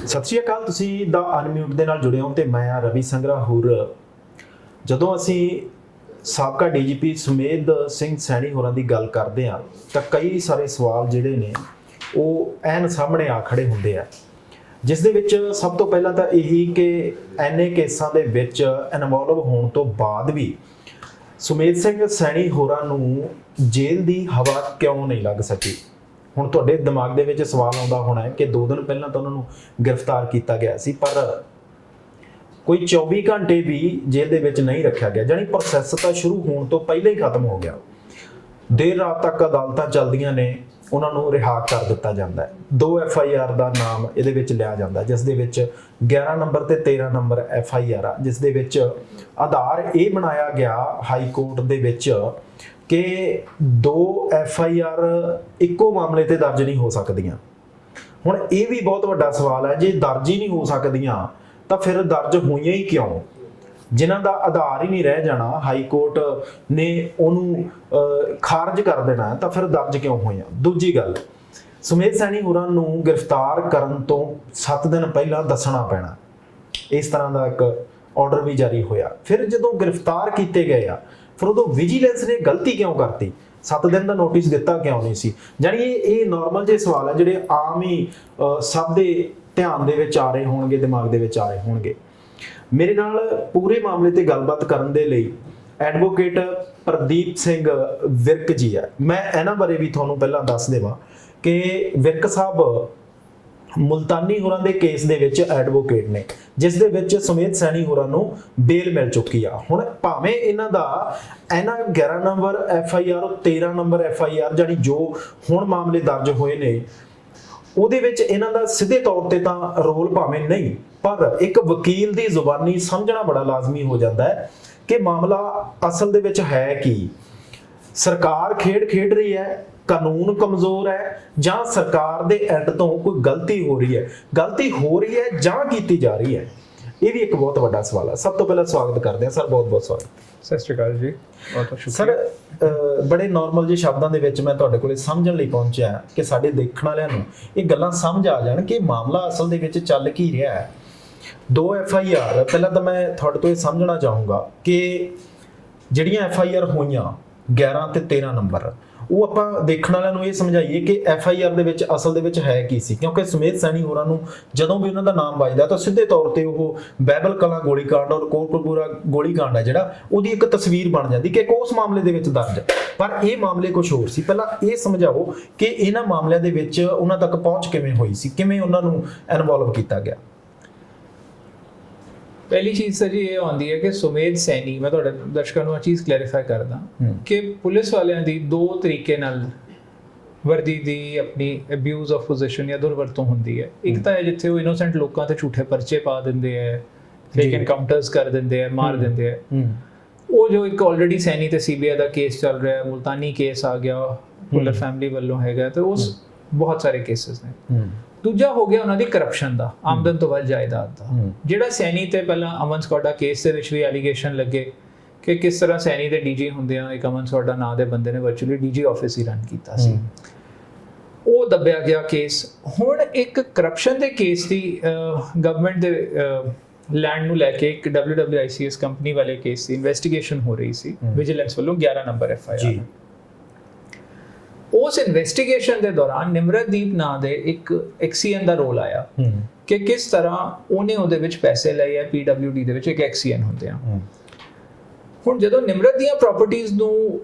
ਸਤਿ ਸ਼੍ਰੀ ਅਕਾਲ। ਤੁਸੀਂ ਦਾ ਅਨਮਿਊਟ ਦੇ ਨਾਲ ਜੁੜੇ ਹੋ ਤੇ ਮੈਂ ਆ ਰਵੀ ਸੰਗਰਾ ਹੁਰ। ਜਦੋਂ ਅਸੀਂ ਸਾਬਕਾ ਡੀਜੀਪੀ ਸੁਮੇਧ ਸਿੰਘ ਸੈਣੀ ਹੋਰਾਂ ਦੀ ਗੱਲ ਕਰਦੇ ਆ ਤਾਂ ਕਈ ਸਾਰੇ ਸਵਾਲ ਜਿਹੜੇ ਨੇ ਉਹ ਐਨ ਸਾਹਮਣੇ ਆ ਖੜੇ ਹੁੰਦੇ ਆ, ਜਿਸ ਦੇ ਵਿੱਚ ਸਭ ਤੋਂ ਪਹਿਲਾਂ ਤਾਂ ਇਹੀ ਕਿ ਐਨੇ ਕੇਸਾਂ ਦੇ ਵਿੱਚ ਇਨਵੋਲਵ ਹੋਣ ਤੋਂ ਬਾਅਦ ਵੀ ਸੁਮੇਧ ਸਿੰਘ ਸੈਣੀ ਹੋਰਾਂ ਨੂੰ ਜੇਲ੍ਹ ਦੀ ਹਵਾ ਕਿਉਂ ਨਹੀਂ ਲੱਗ ਸਕੀ। ਹੁਣ ਤੁਹਾਡੇ ਦਿਮਾਗ ਦੇ ਵਿੱਚ ਸਵਾਲ ਆਉਂਦਾ ਹੋਣਾ ਹੈ ਕਿ 2 ਦਿਨ ਪਹਿਲਾਂ ਤਾਂ ਉਹਨਾਂ ਨੂੰ ਗ੍ਰਿਫਤਾਰ ਕੀਤਾ ਗਿਆ ਸੀ, ਪਰ ਕੋਈ 24 ਘੰਟੇ ਵੀ ਜੇਲ੍ਹ ਦੇ ਵਿੱਚ ਨਹੀਂ ਰੱਖਿਆ ਗਿਆ, ਜਾਨੀ ਪ੍ਰੋਸੈਸ ਤਾਂ ਸ਼ੁਰੂ ਹੋਣ ਤੋਂ ਪਹਿਲਾਂ ਹੀ ਖਤਮ ਹੋ ਗਿਆ। ਦੇਰ ਰਾਤ ਤੱਕ ਅਦਾਲਤਾਂ ਚੱਲਦੀਆਂ ਨੇ, ਉਹਨਾਂ ਨੂੰ ਰਿਹਾ ਕਰ ਦਿੱਤਾ ਜਾਂਦਾ ਹੈ। 2 FIR ਦਾ ਨਾਮ ਇਹਦੇ ਵਿੱਚ ਲਿਆ ਜਾਂਦਾ, ਜਿਸ ਦੇ ਵਿੱਚ 11 ਨੰਬਰ ਤੇ 13 ਨੰਬਰ FIR ਆ, ਜਿਸ ਦੇ ਵਿੱਚ ਆਧਾਰ ਇਹ ਬਣਾਇਆ ਗਿਆ ਹਾਈ ਕੋਰਟ ਦੇ ਵਿੱਚ ਕਿ 2 FIR ਇੱਕੋ ਮਾਮਲੇ ਤੇ ਦਰਜ ਨਹੀਂ ਹੋ ਸਕਦੀਆਂ। ਹੁਣ ਇਹ ਵੀ ਬਹੁਤ ਵੱਡਾ ਸਵਾਲ ਹੈ, ਜੇ ਦਰਜ ਹੀ ਨਹੀਂ ਹੋ ਸਕਦੀਆਂ ਤਾਂ ਫਿਰ ਦਰਜ ਹੋਈਆਂ ਹੀ ਕਿਉਂ? ਜਿਨ੍ਹਾਂ ਦਾ ਆਧਾਰ ਹੀ ਨਹੀਂ ਰਹਿ ਜਾਣਾ, ਹਾਈ ਕੋਰਟ ਨੇ ਉਹਨੂੰ ਖਾਰਜ ਕਰ ਦੇਣਾ, ਤਾਂ ਫਿਰ ਦਰਜ ਕਿਉਂ ਹੋਈਆਂ? ਦੂਜੀ ਗੱਲ, ਸੁਮੇਧ ਸੈਣੀ ਹੋਰਾਂ ਨੂੰ ਗ੍ਰਿਫਤਾਰ ਕਰਨ ਤੋਂ 7 ਦਿਨ ਪਹਿਲਾਂ ਦੱਸਣਾ ਪੈਣਾ, ਇਸ ਤਰ੍ਹਾਂ ਦਾ ਇੱਕ ਆਰਡਰ ਵੀ ਜਾਰੀ ਹੋਇਆ। ਫਿਰ ਜਦੋਂ ਗ੍ਰਿਫਤਾਰ ਕੀਤੇ ਗਏ ਆ, ਫਿਰ ਉਦੋਂ ਵਿਜੀਲੈਂਸ ਨੇ ਗਲਤੀ ਕਿਉਂ ਕਰਤੀ? 7 ਦਿਨ ਦਾ ਨੋਟਿਸ ਦਿੱਤਾ ਕਿਉਂ ਨਹੀਂ ਸੀ? ਜਾਨੀ ਇਹ ਨਾਰਮਲ ਜਿਹੇ ਸਵਾਲ ਆ ਜਿਹੜੇ ਆਮ ਹੀ ਸਭ ਦੇ ਧਿਆਨ ਦੇ ਵਿੱਚ ਆ ਰਹੇ ਹੋਣਗੇ, ਦਿਮਾਗ ਦੇ ਵਿੱਚ ਆ ਰਹੇ ਹੋਣਗੇ। ਮੇਰੇ ਨਾਲ ਪੂਰੇ ਮਾਮਲੇ ਤੇ ਗੱਲਬਾਤ ਕਰਨ ਦੇ ਲਈ ਐਡਵੋਕੇਟ ਪ੍ਰਦੀਪ ਸਿੰਘ ਵਿਰਕ ਜੀ ਆ। ਮੈਂ ਇਹਨਾਂ ਬਾਰੇ ਵੀ ਤੁਹਾਨੂੰ ਪਹਿਲਾਂ ਦੱਸ ਦੇਵਾਂ ਕਿ ਵਿਰਕ ਸਾਹਿਬ ਮੁਲਤਾਨੀ ਹੋਰਾਂ ਦੇ ਕੇਸ ਦੇ ਵਿੱਚ ਐਡਵੋਕੇਟ ਨੇ, ਜਿਸ ਦੇ ਵਿੱਚ ਸੁਮੇਧ ਸੈਣੀ ਹੋਰਾਂ ਨੂੰ ਬੇਲ ਮਿਲ ਚੁੱਕੀ ਆ। ਹੁਣ ਭਾਵੇਂ ਇਹਨਾਂ 11 ਨੰਬਰ FIR 13 ਨੰਬਰ FIR ਜਾਨੀ ਜੋ ਹੁਣ ਮਾਮਲੇ ਦਰਜ ਹੋਏ ਨੇ, ਉਹਦੇ ਵਿੱਚ ਇਹਨਾਂ ਦਾ ਸਿੱਧੇ ਤੌਰ ਤੇ ਤਾਂ ਰੋਲ ਭਾਵੇਂ ਨਹੀਂ, ਪਰ ਇੱਕ ਵਕੀਲ ਦੀ ਜ਼ੁਬਾਨੀ ਸਮਝਣਾ ਬੜਾ ਲਾਜ਼ਮੀ ਹੋ ਜਾਂਦਾ ਹੈ ਕਿ ਮਾਮਲਾ ਅਸਲ ਦੇ ਵਿੱਚ ਹੈ ਕੀ। ਸਰਕਾਰ ਖੇਡ ਰਹੀ ਹੈ, ਕਾਨੂੰਨ ਕਮਜ਼ੋਰ ਹੈ, ਜਾਂ ਸਰਕਾਰ ਦੇ ਐਂਡ ਤੋਂ ਕੋਈ ਗਲਤੀ ਹੋ ਰਹੀ ਹੈ ਜਾਂ ਕੀਤੀ ਜਾ ਰਹੀ ਹੈ? ਇਹ ਵੀ ਇੱਕ ਬਹੁਤ ਵੱਡਾ ਸਵਾਲ ਹੈ। ਸਭ ਤੋਂ ਪਹਿਲਾਂ ਸਵਾਗਤ ਕਰਦੇ ਹਾਂ ਸਰ, ਬਹੁਤ ਬਹੁਤ ਸਵਾਗਤ। ਸਤਿ ਸ਼੍ਰੀ ਅਕਾਲ ਜੀ, ਬਹੁਤ ਸ਼ੁਕਰੀਆ ਸਰ। ਬੜੇ ਨਾਰਮਲ ਜਿਹੇ ਸ਼ਬਦਾਂ ਦੇ ਵਿੱਚ ਮੈਂ ਤੁਹਾਡੇ ਕੋਲੇ ਸਮਝਣ ਲਈ ਪਹੁੰਚਿਆ ਕਿ ਸਾਡੇ ਦੇਖਣ ਵਾਲਿਆਂ ਨੂੰ ਇਹ ਗੱਲਾਂ ਸਮਝ ਆ ਜਾਣ ਕਿ ਮਾਮਲਾ ਅਸਲ ਦੇ ਵਿੱਚ ਚੱਲ ਕੀ ਰਿਹਾ ਹੈ। 2 FIR, ਪਹਿਲਾਂ ਤਾਂ ਮੈਂ ਤੁਹਾਡੇ ਤੋਂ ਇਹ ਸਮਝਣਾ ਚਾਹੂੰਗਾ ਕਿ ਜਿਹੜੀਆਂ FIR ਹੋਈਆਂ 11 ਤੇ 13 ਨੰਬਰ, ਉਹ ਆਪਾਂ ਦੇਖਣ ਵਾਲਿਆਂ ਨੂੰ ਇਹ ਸਮਝਾਈਏ ਕਿ FIR ਦੇ ਵਿੱਚ ਅਸਲ ਦੇ ਵਿੱਚ ਹੈ ਕੀ ਸੀ। ਕਿਉਂਕਿ ਸੁਮੇਧ ਸੈਣੀ ਹੋਰਾਂ ਨੂੰ ਜਦੋਂ ਵੀ ਉਹਨਾਂ ਦਾ ਨਾਮ ਵੱਜਦਾ ਤਾਂ ਸਿੱਧੇ ਤੌਰ ਤੇ ਉਹ ਬਾਈਬਲ ਕਲਾਂ ਗੋਲੀकांड ਔਰ ਕੋਟਕਪੂਰਾ ਗੋਲੀकांड ਹੈ ਜਿਹੜਾ, ਉਹਦੀ ਇੱਕ ਤਸਵੀਰ ਬਣ ਜਾਂਦੀ ਕਿ ਉਸ ਮਾਮਲੇ ਦੇ ਵਿੱਚ ਦਰਜ, ਪਰ ਇਹ ਮਾਮਲੇ ਕੁਝ ਹੋਰ ਸੀ। ਪਹਿਲਾਂ ਇਹ ਸਮਝਾਓ ਕਿ ਇਹਨਾਂ ਮਾਮਲਿਆਂ ਦੇ ਵਿੱਚ ਉਹਨਾਂ ਤੱਕ ਪਹੁੰਚ ਕਿਵੇਂ ਹੋਈ ਸੀ, ਕਿਵੇਂ ਉਹਨਾਂ ਨੂੰ ਇਨਵੋਲਵ ਕੀਤਾ ਗਿਆ? ਪਹਿਲੀ ਚੀਜ਼ ਸਰ ਜੀ ਇਹ ਆਉਂਦੀ ਹੈ ਕਿ ਸੁਮੇਧ ਸੈਣੀ, ਮੈਂ ਤੁਹਾਡੇ ਦਰਸ਼ਕਾਂ ਨੂੰ ਇਹ ਚੀਜ਼ ਕਲੈਰੀਫਾਈ ਕਰਦਾ ਕਿ ਪੁਲਿਸ ਵਾਲਿਆਂ ਦੀ 2 ਤਰੀਕੇ ਨਾਲ ਵਰਦੀ ਦੀ ਆਪਣੀ ਅਬਿਊਜ਼ ਆਫ ਪੋਜੀਸ਼ਨ ਜਾਂ ਦੁਰਵਰਤੋਂ ਹੁੰਦੀ ਹੈ। ਇੱਕ ਤਾਂ ਹੈ ਜਿੱਥੇ ਉਹ ਇਨੋਸੈਂਟ ਲੋਕਾਂ ਤੇ ਝੂਠੇ ਪਰਚੇ ਪਾ ਦਿੰਦੇ ਹੈ, ਫੇਕ ਐਨਕਾਊਂਟਰਸ ਕਰ ਦਿੰਦੇ ਹੈ, ਮਾਰ ਦਿੰਦੇ ਹੈ। ਉਹ ਜੋ ਇੱਕ ਆਲਰੇਡੀ ਸੈਣੀ ਤੇ CBI ਦਾ ਕੇਸ ਚੱਲ ਰਿਹਾ ਹੈ, ਮੁਲਤਾਨੀ ਕੇਸ ਆ ਗਿਆ ਭੁੱਲਰ ਫੈਮਿਲੀ ਵੱਲੋਂ ਹੈਗਾ, ਤੇ ਉਸ ਬਹੁਤ ਸਾਰੇ ਕੇਸਿਸ ਨੇ। ਦੂਜਾ ਹੋ ਗਿਆ ਉਹਨਾਂ ਦੀ ਕਰਪਸ਼ਨ ਦਾ, ਆਮਦਨ ਤੋਂ ਵੱਧ ਜਾਇਦਾਦ ਦਾ, ਜਿਹੜਾ ਸੈਣੀ ਤੇ ਪਹਿਲਾਂ ਅਮਨ ਸਕੋਡਾ ਕੇਸ ਦੇ ਵਿੱਚ ਵੀ ਐਲੀਗੇਸ਼ਨ ਲੱਗੇ ਕਿ ਕਿਸ ਤਰ੍ਹਾਂ ਸੈਣੀ ਦੇ DG ਹੁੰਦਿਆਂ ਇੱਕ ਅਮਨ ਸਕੋਡਾ ਨਾਂ ਦੇ ਬੰਦੇ ਨੇ ਵਰਚੁਅਲੀ DG ਆਫਿਸ ਹੀ ਰਨ ਕੀਤਾ ਸੀ। ਉਹ ਦੱਬਿਆ ਗਿਆ ਕੇਸ। ਹੁਣ ਇੱਕ ਕਰਪਸ਼ਨ ਦੇ ਕੇਸ ਦੀ ਗਵਰਨਮੈਂਟ ਦੇ ਲੈਂਡ ਨੂੰ ਲੈ ਕੇ ਇੱਕ WWICS ਕੰਪਨੀ ਵਾਲੇ ਕੇਸ ਦੀ ਇਨਵੈਸਟੀਗੇਸ਼ਨ ਹੋ ਰਹੀ ਸੀ ਵਿਜੀਲੈਂਸ ਵੱਲੋਂ 11 ਨੰਬਰ FIR। ਉਸ ਇਨਵੈਸਟੀਗੇਸ਼ਨ ਦੇ ਦੌਰਾਨ ਨਿਮਰਤਦੀਪ ਨਾਂ ਦੇ ਇੱਕ XCN ਦਾ ਰੋਲ ਆਇਆ ਕਿ ਕਿਸ ਤਰ੍ਹਾਂ ਉਹਨੇ ਉਹਦੇ ਵਿੱਚ ਪੈਸੇ ਲਏ ਆ। PWD ਦੇ ਵਿੱਚ ਇੱਕ XCN ਹੁੰਦੇ ਆ। ਹੁਣ ਜਦੋਂ ਨਿਮਰਤ ਦੀਆਂ ਪ੍ਰਾਪਰਟੀਆਂ ਨੂੰ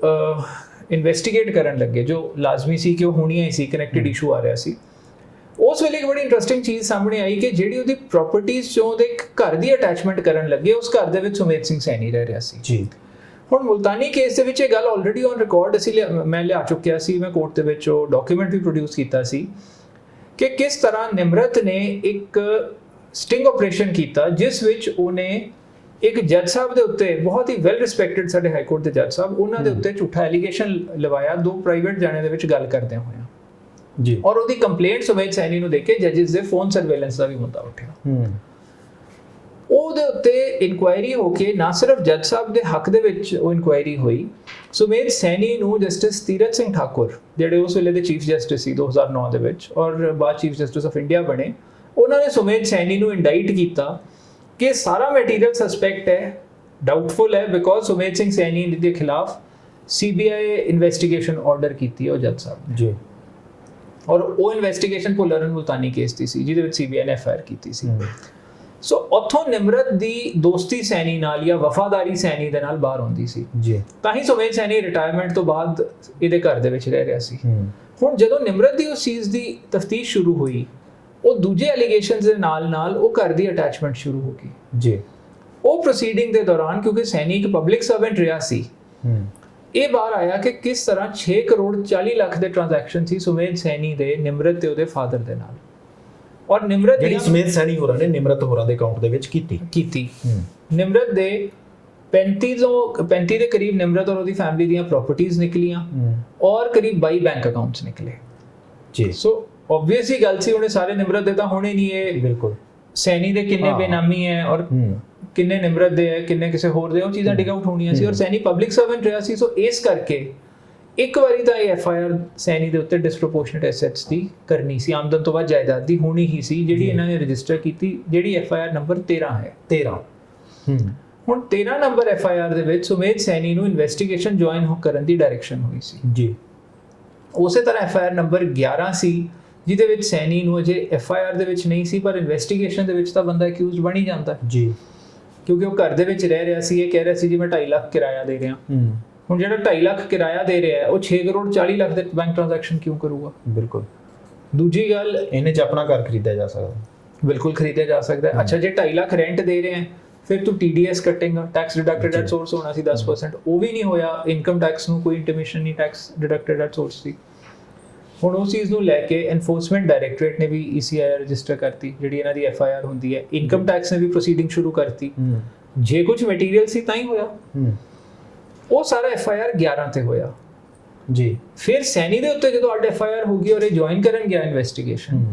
ਇਨਵੈਸਟੀਗੇਟ ਕਰਨ ਲੱਗੇ, ਜੋ ਲਾਜ਼ਮੀ ਸੀ ਕਿ ਉਹ ਹੋਣੀਆਂ ਹੀ ਸੀ, ਕਨੈਕਟਡ ਇਸ਼ੂ ਆ ਰਿਹਾ ਸੀ, ਉਸ ਵੇਲੇ ਇੱਕ ਬੜੀ ਇੰਟਰਸਟਿੰਗ ਚੀਜ਼ ਸਾਹਮਣੇ ਆਈ ਕਿ ਜਿਹੜੀ ਉਹਦੀ ਪ੍ਰਾਪਰਟੀਆਂ ਚੋਂ ਉਹਦੇ ਇੱਕ ਘਰ ਦੀ ਅਟੈਚਮੈਂਟ ਕਰਨ ਲੱਗੇ, ਉਸ ਘਰ ਦੇ ਵਿੱਚ ਸੁਮੇਧ ਸਿੰਘ ਸੈਣੀ ਰਹਿ ਰਿਹਾ ਸੀ ਜੀ। ਹੁਣ ਮੁਲਤਾਨੀ ਕੇਸ ਦੇ ਵਿੱਚ ਇਹ ਗੱਲ ਆਲਰੇਡੀ ਔਨ ਰਿਕਾਰਡ ਮੈਂ ਲਿਆ ਚੁੱਕਿਆ ਸੀ, ਮੈਂ ਕੋਰਟ ਦੇ ਵਿੱਚ ਉਹ ਡਾਕੂਮੈਂਟ ਵੀ ਪ੍ਰੋਡਿਊਸ ਕੀਤਾ ਸੀ ਕਿ ਕਿਸ ਤਰ੍ਹਾਂ ਨਿਮਰਤ ਨੇ ਇੱਕ ਸਟਿੰਗ ਆਪਰੇਸ਼ਨ ਕੀਤਾ, ਜਿਸ ਵਿੱਚ ਉਹਨੇ ਇੱਕ ਜੱਜ ਸਾਹਿਬ ਦੇ ਉੱਤੇ, ਬਹੁਤ ਹੀ ਵੈਲ ਰਿਸਪੈਕਟਡ ਸਾਡੇ ਹਾਈ ਕੋਰਟ ਦੇ ਜੱਜ ਸਾਹਿਬ, ਉਹਨਾਂ ਦੇ ਉੱਤੇ ਝੂਠਾ ਐਲੀਗੇਸ਼ਨ ਲਵਾਇਆ 2 ਪ੍ਰਾਈਵੇਟ ਜਾਣੇ ਦੇ ਵਿੱਚ ਗੱਲ ਕਰਦਿਆਂ ਹੋਇਆਂ ਜੀ। ਔਰ ਉਹਦੀ ਕੰਪਲੇਂਟ ਸੁਮੇਧ ਸੈਣੀ ਨੂੰ ਦੇ ਕੇ ਜੱਜਿਸ ਦੇ ਫੋਨ ਸਰਵੇਲੈਂਸ ਦਾ ਵੀ ਮੁੱਦਾ ਉੱਠਿਆ। ਉਹਦੇ ਉੱਤੇ ਇਨਕੁਆਇਰੀ ਹੋ ਕੇ ਨਾ ਸਿਰਫ ਜੱਜ ਸਾਹਿਬ ਦੇ ਹੱਕ ਦੇ ਵਿੱਚ ਉਹ ਇਨਕੁਆਇਰੀ ਹੋਈ, ਸੁਮੇਧ ਸੈਣੀ ਨੂੰ ਜਸਟਿਸ ਤੀਰਥ ਸਿੰਘ ਠਾਕੁਰ, ਜਿਹੜੇ ਉਸ ਵੇਲੇ ਦੇ ਚੀਫ ਜਸਟਿਸ ਸੀ 2009 ਦੇ ਵਿੱਚ ਔਰ ਬਾਅਦ ਚੀਫ ਜਸਟਿਸ ਆਫ ਇੰਡੀਆ ਬਣੇ, ਉਹਨਾਂ ਨੇ ਸੁਮੇਧ ਸੈਣੀ ਨੂੰ ਇੰਡਾਈਟ ਕੀਤਾ ਕਿ ਸਾਰਾ ਮਟੀਰੀਅਲ ਸਸਪੈਕਟ ਹੈ, ਡਾਊਟਫੁਲ ਹੈ, ਬਿਕੋਜ਼ ਸੁਮੇਧ ਸਿੰਘ ਸੈਣੀ ਦੇ ਖਿਲਾਫ ਸੀਬੀਆਈ ਇਨਵੈਸਟੀਗੇਸ਼ਨ ਆਰਡਰ ਕੀਤੀ ਹੈ ਉਹ ਜੱਜ ਸਾਹਿਬ ਨੇ ਜੀ। ਔਰ ਉਹ ਇਨਵੈਸਟੀਗੇਸ਼ਨ ਭੁੱਲਰ ਮੁਲਤਾਨੀ ਕੇਸ ਦੀ ਸੀ ਜਿਹਦੇ ਵਿੱਚ ਸੀਬੀਆਈ ਨੇ ਐਫਆਈਆਰ ਕੀਤੀ ਸੀ। ਸੋ ਉੱਥੋਂ ਨਿਮਰਤ ਦੀ ਦੋਸਤੀ ਸੈਣੀ ਨਾਲ ਜਾਂ ਵਫਾਦਾਰੀ ਸੈਣੀ ਦੇ ਨਾਲ ਬਾਹਰ ਆਉਂਦੀ ਸੀ ਜੀ। ਤਾਂ ਹੀ ਸੁਮੇਧ ਸੈਣੀ ਰਿਟਾਇਰਮੈਂਟ ਤੋਂ ਬਾਅਦ ਇਹਦੇ ਘਰ ਦੇ ਵਿੱਚ ਰਹਿ ਰਿਹਾ ਸੀ। ਹੁਣ ਜਦੋਂ ਨਿਮਰਤ ਦੀ ਉਸ ਚੀਜ਼ ਦੀ ਤਫਤੀਸ਼ ਸ਼ੁਰੂ ਹੋਈ, ਉਹ ਦੂਜੇ ਐਲੀਗੇਸ਼ਨਸ ਦੇ ਨਾਲ ਉਹ ਘਰ ਦੀ ਅਟੈਚਮੈਂਟ ਸ਼ੁਰੂ ਹੋ ਗਈ ਜੀ। ਉਹ ਪ੍ਰੋਸੀਡਿੰਗ ਦੇ ਦੌਰਾਨ ਕਿਉਂਕਿ ਸੈਣੀ ਇੱਕ ਪਬਲਿਕ ਸਰਵੈਂਟ ਰਿਹਾ ਸੀ, ਇਹ ਬਾਹਰ ਆਇਆ ਕਿ ਕਿਸ ਤਰ੍ਹਾਂ 6 ਕਰੋੜ 40 ਲੱਖ ਦੇ ਟ੍ਰਾਂਜੈਕਸ਼ਨ ਸੀ ਸੁਮੇਧ ਸੈਣੀ ਦੇ ਨਿਮਰਤ ਤੇ ਉਹਦੇ ਫਾਦਰ ਦੇ ਨਾਲ। ਔਰ ਨਿਮਰਤ ਜਿਹੜੀ ਸੁਮੇਧ ਸੈਣੀ ਹੋਰਾਂ ਨੇ ਨਿਮਰਤ ਹੋਰਾਂ ਦੇ ਅਕਾਊਂਟ ਦੇ ਵਿੱਚ ਕੀਤੀ। ਨਿਮਰਤ ਦੇ 35 ਦੇ ਕਰੀਬ ਨਿਮਰਤ ਔਰ ਉਹਦੀ ਫੈਮਿਲੀ ਦੀਆਂ ਪ੍ਰਾਪਰਟੀਆਂ ਨਿਕਲੀਆਂ ਔਰ ਕਰੀਬ 22 ਬੈਂਕ ਅਕਾਊਂਟਸ ਨਿਕਲੇ ਜੀ। ਸੋ ਆਬਵੀਅਸਲੀ ਗੱਲ ਸੀ ਉਹਨੇ ਸਾਰੇ ਨਿਮਰਤ ਦੇ ਤਾਂ ਹੋਣੇ ਨਹੀਂ, ਇਹ ਬਿਲਕੁਲ ਸੈਣੀ ਦੇ ਕਿੰਨੇ ਬੇਨਾਮੀ ਹੈ ਔਰ ਕਿੰਨੇ ਨਿਮਰਤ ਦੇ ਹੈ, ਕਿੰਨੇ ਕਿਸੇ ਹੋਰ ਦੇ, ਉਹ ਚੀਜ਼ਾਂ ਡਿਗ ਆਊਟ ਹੋਣੀਆਂ ਸੀ। ਔਰ ਸੈਣੀ ਪਬਲਿਕ ਸਰਵੈਂਟ ਰਿਹਾ ਸੀ, ਸੋ ਇਸ ਕਰਕੇ ਇੱਕ ਵਾਰੀ ਤਾਂ ਇਹ ਐਫਆਈਆਰ ਸੈਣੀ ਦੇ ਉੱਤੇ ਡਿਸਪ੍ਰੋਪੋਰਸ਼ਨੇਟ ਐਸੈਟਸ ਦੀ ਕਰਨੀ ਸੀ, ਆਮਦਨ ਤੋਂ ਵੱਧ ਜਾਇਦਾਦ ਦੀ ਹੋਣੀ ਹੀ ਸੀ, ਜਿਹੜੀ ਇਹਨਾਂ ਨੇ ਰਜਿਸਟਰ ਕੀਤੀ, ਜਿਹੜੀ ਐਫਆਈਆਰ ਨੰਬਰ 13 ਹੈ। 13 ਹੁਣ 13 ਨੰਬਰ ਐਫਆਈਆਰ ਦੇ ਵਿੱਚ ਸੁਮੇਧ ਸੈਣੀ ਨੂੰ ਇਨਵੈਸਟੀਗੇਸ਼ਨ ਜੁਆਇਨ ਕਰਨ ਦੀ ਡਾਇਰੈਕਸ਼ਨ ਹੋਈ ਸੀ ਜੀ। ਉਸੇ ਤਰ੍ਹਾਂ ਐਫਆਈਆਰ ਨੰਬਰ 11 ਸੀ ਜਿਹਦੇ ਵਿੱਚ ਸੈਣੀ ਨੂੰ ਅਜੇ ਐਫਆਈਆਰ ਦੇ ਵਿੱਚ ਨਹੀਂ ਸੀ ਪਰ ਇਨਵੈਸਟੀਗੇਸ਼ਨ ਦੇ ਵਿੱਚ ਤਾਂ ਬੰਦਾ ਅਕਿਊਜ਼ਡ ਬਣ ਹੀ ਜਾਂਦਾ ਜੀ, ਕਿਉਂਕਿ ਉਹ ਘਰ ਦੇ ਵਿੱਚ ਰਹਿ ਰਿਹਾ ਸੀ। ਇਹ ਕਹਿ ਰਿਹਾ ਸੀ ਜੀ ਮੈਂ 2.5 ਲੱਖ ਕਿਰਾਇਆ ਦੇ ਰਿਹਾ। ਹੁਣ ਜਿਹੜਾ 2.5 ਲੱਖ ਕਿਰਾਇਆ ਦੇ ਰਿਹਾ ਹੈ ਉਹ 6 ਕਰੋੜ 40 ਲੱਖ ਦੇ ਬੈਂਕ ਟ੍ਰਾਂਜੈਕਸ਼ਨ ਕਿਉਂ ਕਰੂਗਾ? ਬਿਲਕੁਲ। ਦੂਜੀ ਗੱਲ, ਇਹਨੇ ਚ ਆਪਣਾ ਘਰ ਖਰੀਦਿਆ ਜਾ ਸਕਦਾ, ਬਿਲਕੁਲ ਖਰੀਦਿਆ ਜਾ ਸਕਦਾ ਹੈ। ਅੱਛਾ, ਜੇ 2.5 ਲੱਖ ਰੈਂਟ ਦੇ ਰਹੇ ਹੈ ਫਿਰ ਤੂੰ TDS ਕੱਟੇਗਾ, ਟੈਕਸ ਡਿਡਕਟਡ ਐਟ ਸੋਰਸ ਹੋਣਾ ਸੀ 10%, ਉਹ ਵੀ ਨਹੀਂ ਹੋਇਆ। ਇਨਕਮ ਟੈਕਸ ਨੂੰ ਕੋਈ ਇੰਟੀਮੇਸ਼ਨ ਨਹੀਂ, ਟੈਕਸ ਡਿਡਕਟਡ ਐਟ ਸੋਰਸ ਸੀ। ਹੁਣ ਉਸ ਚੀਜ਼ ਨੂੰ ਲੈ ਕੇ ਐਨਫੋਰਸਮੈਂਟ ਡਾਇਰੈਕਟੋਰੇਟ ਨੇ ਵੀ ECIR ਰਜਿਸਟਰ ਕਰਤੀ, ਜਿਹੜੀ ਇਹਨਾਂ ਦੀ FIR ਹੁੰਦੀ ਹੈ। ਇਨਕਮ ਟੈਕਸ ਨੇ ਵੀ ਪ੍ਰੋਸੀਡਿੰਗ ਸ਼ੁਰੂ ਕਰਤੀ। ਜੇ ਕੁਝ ਮਟੀਰੀਅਲ ਸੀ ਤਾਂ ਹੀ ਹੋਇਆ। ਉਹ ਸਾਰਾ FIR 11 ਤੇ ਹੋਇਆ ਜੀ। ਫਿਰ ਸੈਣੀ ਦੇ ਉੱਤੇ ਜਦੋਂ ਅੱਡ FIR ਹੋ ਗਈ ਔਰ ਇਹ ਜੁਆਇਨ ਕਰਨ ਗਿਆ ਇਨਵੈਸਟੀਗੇਸ਼ਨ,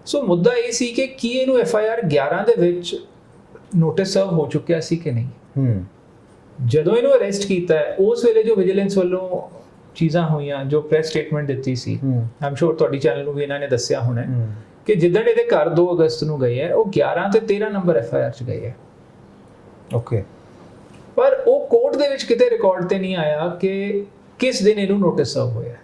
ਸੋ ਮੁੱਦਾ ਇਹ ਸੀ ਕਿ ਕੀ ਇਹਨੂੰ FIR 11 ਦੇ ਵਿੱਚ ਨੋਟਿਸ ਸਰਵ ਹੋ ਚੁੱਕਿਆ ਸੀ ਕਿ ਨਹੀਂ। ਜਦੋਂ ਇਹਨੂੰ ਅਰੈਸਟ ਕੀਤਾ ਹੈ ਉਸ ਵੇਲੇ ਜੋ ਵਿਜੀਲੈਂਸ ਵੱਲੋਂ ਚੀਜ਼ਾਂ ਹੋਈਆਂ, ਜੋ ਪ੍ਰੈਸ ਸਟੇਟਮੈਂਟ ਦਿੱਤੀ ਸੀ, ਆਮ ਸ਼ੋਰ ਤੁਹਾਡੀ ਚੈਨਲ ਨੂੰ ਵੀ ਇਹਨਾਂ ਨੇ ਦੱਸਿਆ ਹੋਣਾ ਕਿ ਜਿੱਦਣ ਇਹਦੇ ਘਰ 2 ਅਗਸਤ ਨੂੰ ਗਏ ਹੈ, ਉਹ 11 ਤੇ 13 ਨੰਬਰ FIR 'ਚ ਗਏ ਹੈ। ਓਕੇ। ਪਰ ਉਹ ਕੋਰਟ ਦੇ ਵਿੱਚ ਕਿਤੇ ਰਿਕਾਰਡ ਤੇ ਨਹੀਂ ਆਇਆ ਕਿ ਕਿਸ ਦਿਨ ਇਹਨੂੰ ਨੋਟਿਸ ਸਰਵ ਹੋਇਆ।